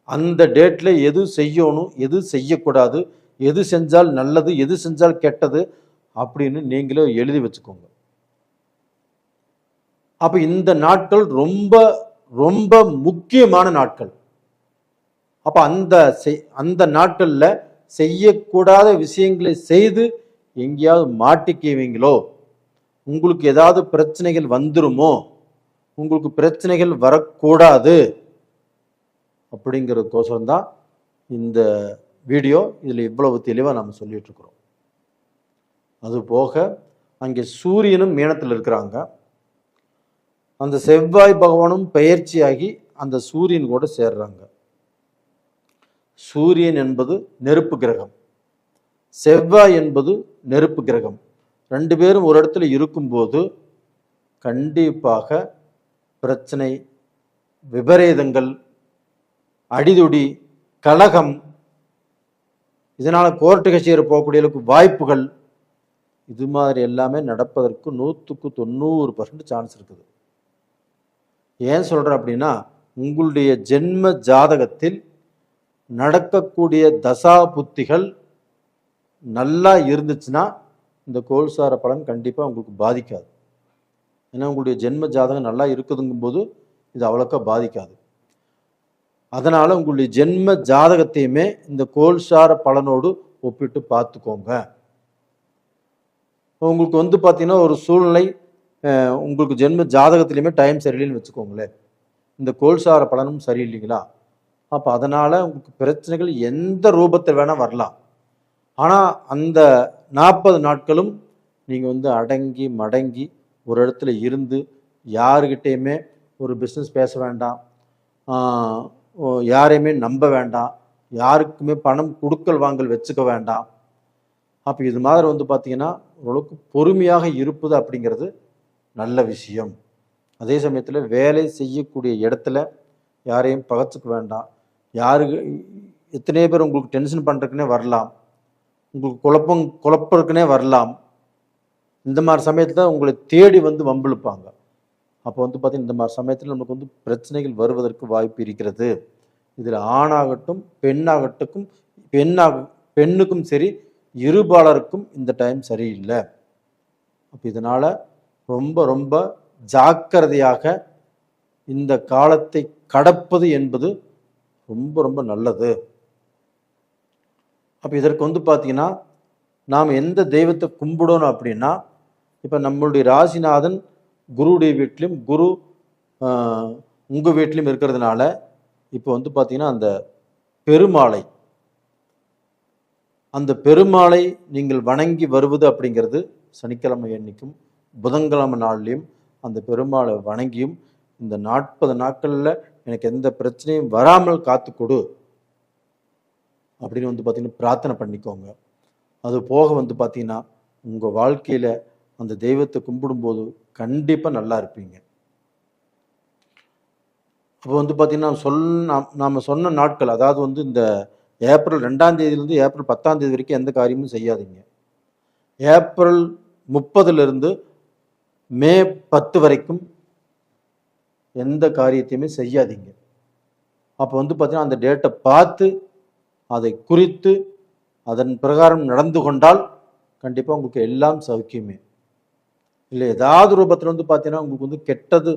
அந்த டேட்டில் எது செய்யணும் எது செய்யக்கூடாது, எது செஞ்சால் நல்லது எது செஞ்சால் கெட்டது அப்படின்னு நீங்களே எழுதி வச்சுக்கோங்க. அப்போ இந்த நாட்கள் ரொம்ப ரொம்ப முக்கியமான நாட்கள். அப்போ அந்த நாட்களில் செய்யக்கூடாத விஷயங்களை செய்து எங்கேயாவது மாட்டிக்குவீங்களோ, உங்களுக்கு ஏதாவது பிரச்சனைகள் வந்துருமோ, உங்களுக்கு பிரச்சனைகள் வரக்கூடாது அப்படிங்கிறதுக்கோசரம் தான் இந்த வீடியோ. இதில் இவ்வளவு தெளிவாக நம்ம சொல்லிட்டு இருக்கிறோம். அது போக அங்கே சூரியனும் மீனத்தில் இருக்கிறாங்க. அந்த செவ்வாய் பகவானும் பயிற்சியாகி அந்த சூரியன் கூட சேர்றாங்க. சூரியன் என்பது நெருப்பு கிரகம், செவ்வாய் என்பது நெருப்பு கிரகம். 2 பேரும் ஒரு இடத்துல இருக்கும்போது கண்டிப்பாக பிரச்சனை, விபரீதங்கள், அடிதுடி, கலகம், இதனால் கோர்ட்டு கச்சேரி போகக்கூடிய வாய்ப்புகள், இது மாதிரி எல்லாமே நடப்பதற்கு 100க்கு 90% சான்ஸ் இருக்குது. ஏன் சொல்கிறேன் அப்படின்னா, உங்களுடைய ஜென்ம ஜாதகத்தில் நடக்கக்கூடிய தசா புத்திகள் நல்லா இருந்துச்சுன்னா இந்த கோல்சார பலன் கண்டிப்பாக உங்களுக்கு பாதிக்காது. ஏன்னா உங்களுடைய ஜென்ம ஜாதகம் நல்லா இருக்குதுங்கும் போது இது அவ்வளோக்கா பாதிக்காது. அதனால் உங்களுடைய ஜென்ம ஜாதகத்தையுமே இந்த கோல்சார பலனோடு ஒப்பிட்டு பார்த்துக்கோங்க. உங்களுக்கு வந்து பார்த்தீங்கன்னா ஒரு சூழ்நிலை உங்களுக்கு ஜென்ம ஜாதகத்திலையுமே டைம் சரியில்லைன்னு வச்சுக்கோங்களேன், இந்த கோல்சார பலனும் சரியில்லைங்களா, அப்போ அதனால் உங்களுக்கு பிரச்சனைகள் எந்த ரூபத்தில் வேணால் வரலாம். ஆனால் அந்த 40 நாட்களும் நீங்கள் வந்து அடங்கி மடங்கி ஒரு இடத்துல இருந்து யாருக்கிட்டேயுமே ஒரு பிஸ்னஸ் பேச வேண்டாம், யாரையுமே நம்ப வேண்டாம், யாருக்குமே பணம் கொடுக்கல் வாங்கல் வச்சுக்க வேண்டாம். அப்போ இது மாதிரி வந்து பார்த்திங்கன்னா ஓரளவுக்கு பொறுமையாக இருப்பது அப்படிங்கிறது நல்ல விஷயம். அதே சமயத்தில் வேலை செய்யக்கூடிய இடத்துல யாரையும் பகச்சுக்க வேண்டாம். யாருக்கு எத்தனையோ பேர் உங்களுக்கு டென்ஷன் பண்ணுறதுக்குனே வரலாம், உங்களுக்கு குழப்பறதுக்குனே வரலாம். இந்த மாதிரி சமயத்தில் உங்களை தேடி வந்து வம்பிழுப்பாங்க. அப்போ வந்து பார்த்தீங்கன்னா இந்த மாதிரி சமயத்தில் நமக்கு வந்து பிரச்சனைகள் வருவதற்கு வாய்ப்பு இருக்கிறது. இதில் ஆணாகட்டும் பெண்ணுக்கும் சரி, இருபாலருக்கும் இந்த டைம் சரியில்லை. அப்போ இதனால் ரொம்ப ரொம்ப ஜாக்கிரதையாக இந்த காலத்தை கடப்பது என்பது ரொம்ப ரொம்ப நல்லது. அப்போ இதற்கு வந்து பார்த்தீங்கன்னா நாம் எந்த தெய்வத்தை கும்பிடணும் அப்படின்னா, இப்போ நம்மளுடைய ராசிநாதன் குருவுடைய வீட்லையும் குரு உங்கள் வீட்லையும் இருக்கிறதுனால இப்போ வந்து பார்த்தீங்கன்னா அந்த பெருமாளை நீங்கள் வணங்கி வருவது அப்படிங்கிறது சனிக்கிழமை அன்னைக்கும் புதன்கிழமை நாள்லையும் அந்த பெருமாளை வணங்கியும் இந்த 40 நாட்களில் எனக்கு எந்த பிரச்சனையும் வராமல் காத்து கொடு அப்படின்னு வந்து பார்த்தீங்கன்னா பிரார்த்தனை பண்ணிக்கோங்க. அது போக வந்து பார்த்தீங்கன்னா உங்கள் வாழ்க்கையில் அந்த தெய்வத்தை கும்பிடும்போது கண்டிப்பாக நல்லா இருப்பீங்க. அப்போ வந்து பார்த்தீங்கன்னா நாம் சொன்ன நாட்கள், அதாவது வந்து இந்த ஏப்ரல் 2ஆம் தேதியிலேருந்து ஏப்ரல் 10ஆம் தேதி வரைக்கும் எந்த காரியமும் செய்யாதீங்க. ஏப்ரல் 30லிருந்து மே 10 வரைக்கும் எந்த காரியத்தையுமே செய்யாதீங்க. அப்போ வந்து பார்த்தீங்கன்னா அந்த டேட்டை பார்த்து அதை குறித்து அதன் பிரகாரம் நடந்து கொண்டால் கண்டிப்பாக உங்களுக்கு எல்லாம் சௌக்கியமே. இல்லை ஏதாவது ரூபத்தில் வந்து பார்த்தீங்கன்னா உங்களுக்கு வந்து கெட்டது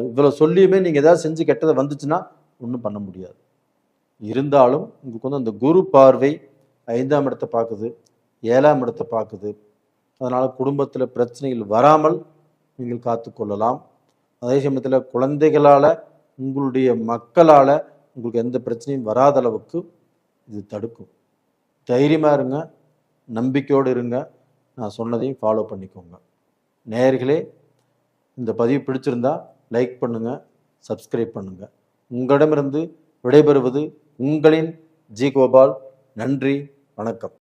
இவ்வளோ சொல்லியுமே நீங்கள் ஏதாவது செஞ்சு கெட்டதை வந்துச்சுன்னா ஒன்றும் பண்ண முடியாது. இருந்தாலும் உங்களுக்கு வந்து அந்த குரு பார்வை 5ஆம் இடத்தை பார்க்குது, 7ஆம் இடத்தை பார்க்குது. அதனால் குடும்பத்தில் பிரச்சனைகள் வராமல் நீங்கள் காத்துக்கொள்ளலாம். அதே சமயத்தில் குழந்தைகளால் உங்களுடைய மக்களால் உங்களுக்கு எந்த பிரச்சனையும் வராத அளவுக்கு இது தடுக்கும். தைரியமாக இருங்க, நம்பிக்கையோடு இருங்க. நான் சொன்னதையும் ஃபாலோ பண்ணிக்கோங்க. நேயர்களே, இந்த பதிவு பிடிச்சிருந்தா லைக் பண்ணுங்கள், சப்ஸ்கிரைப் பண்ணுங்கள். உங்களிடமிருந்து விடைபெறுவது உங்களின் ஜி கோபால். நன்றி, வணக்கம்.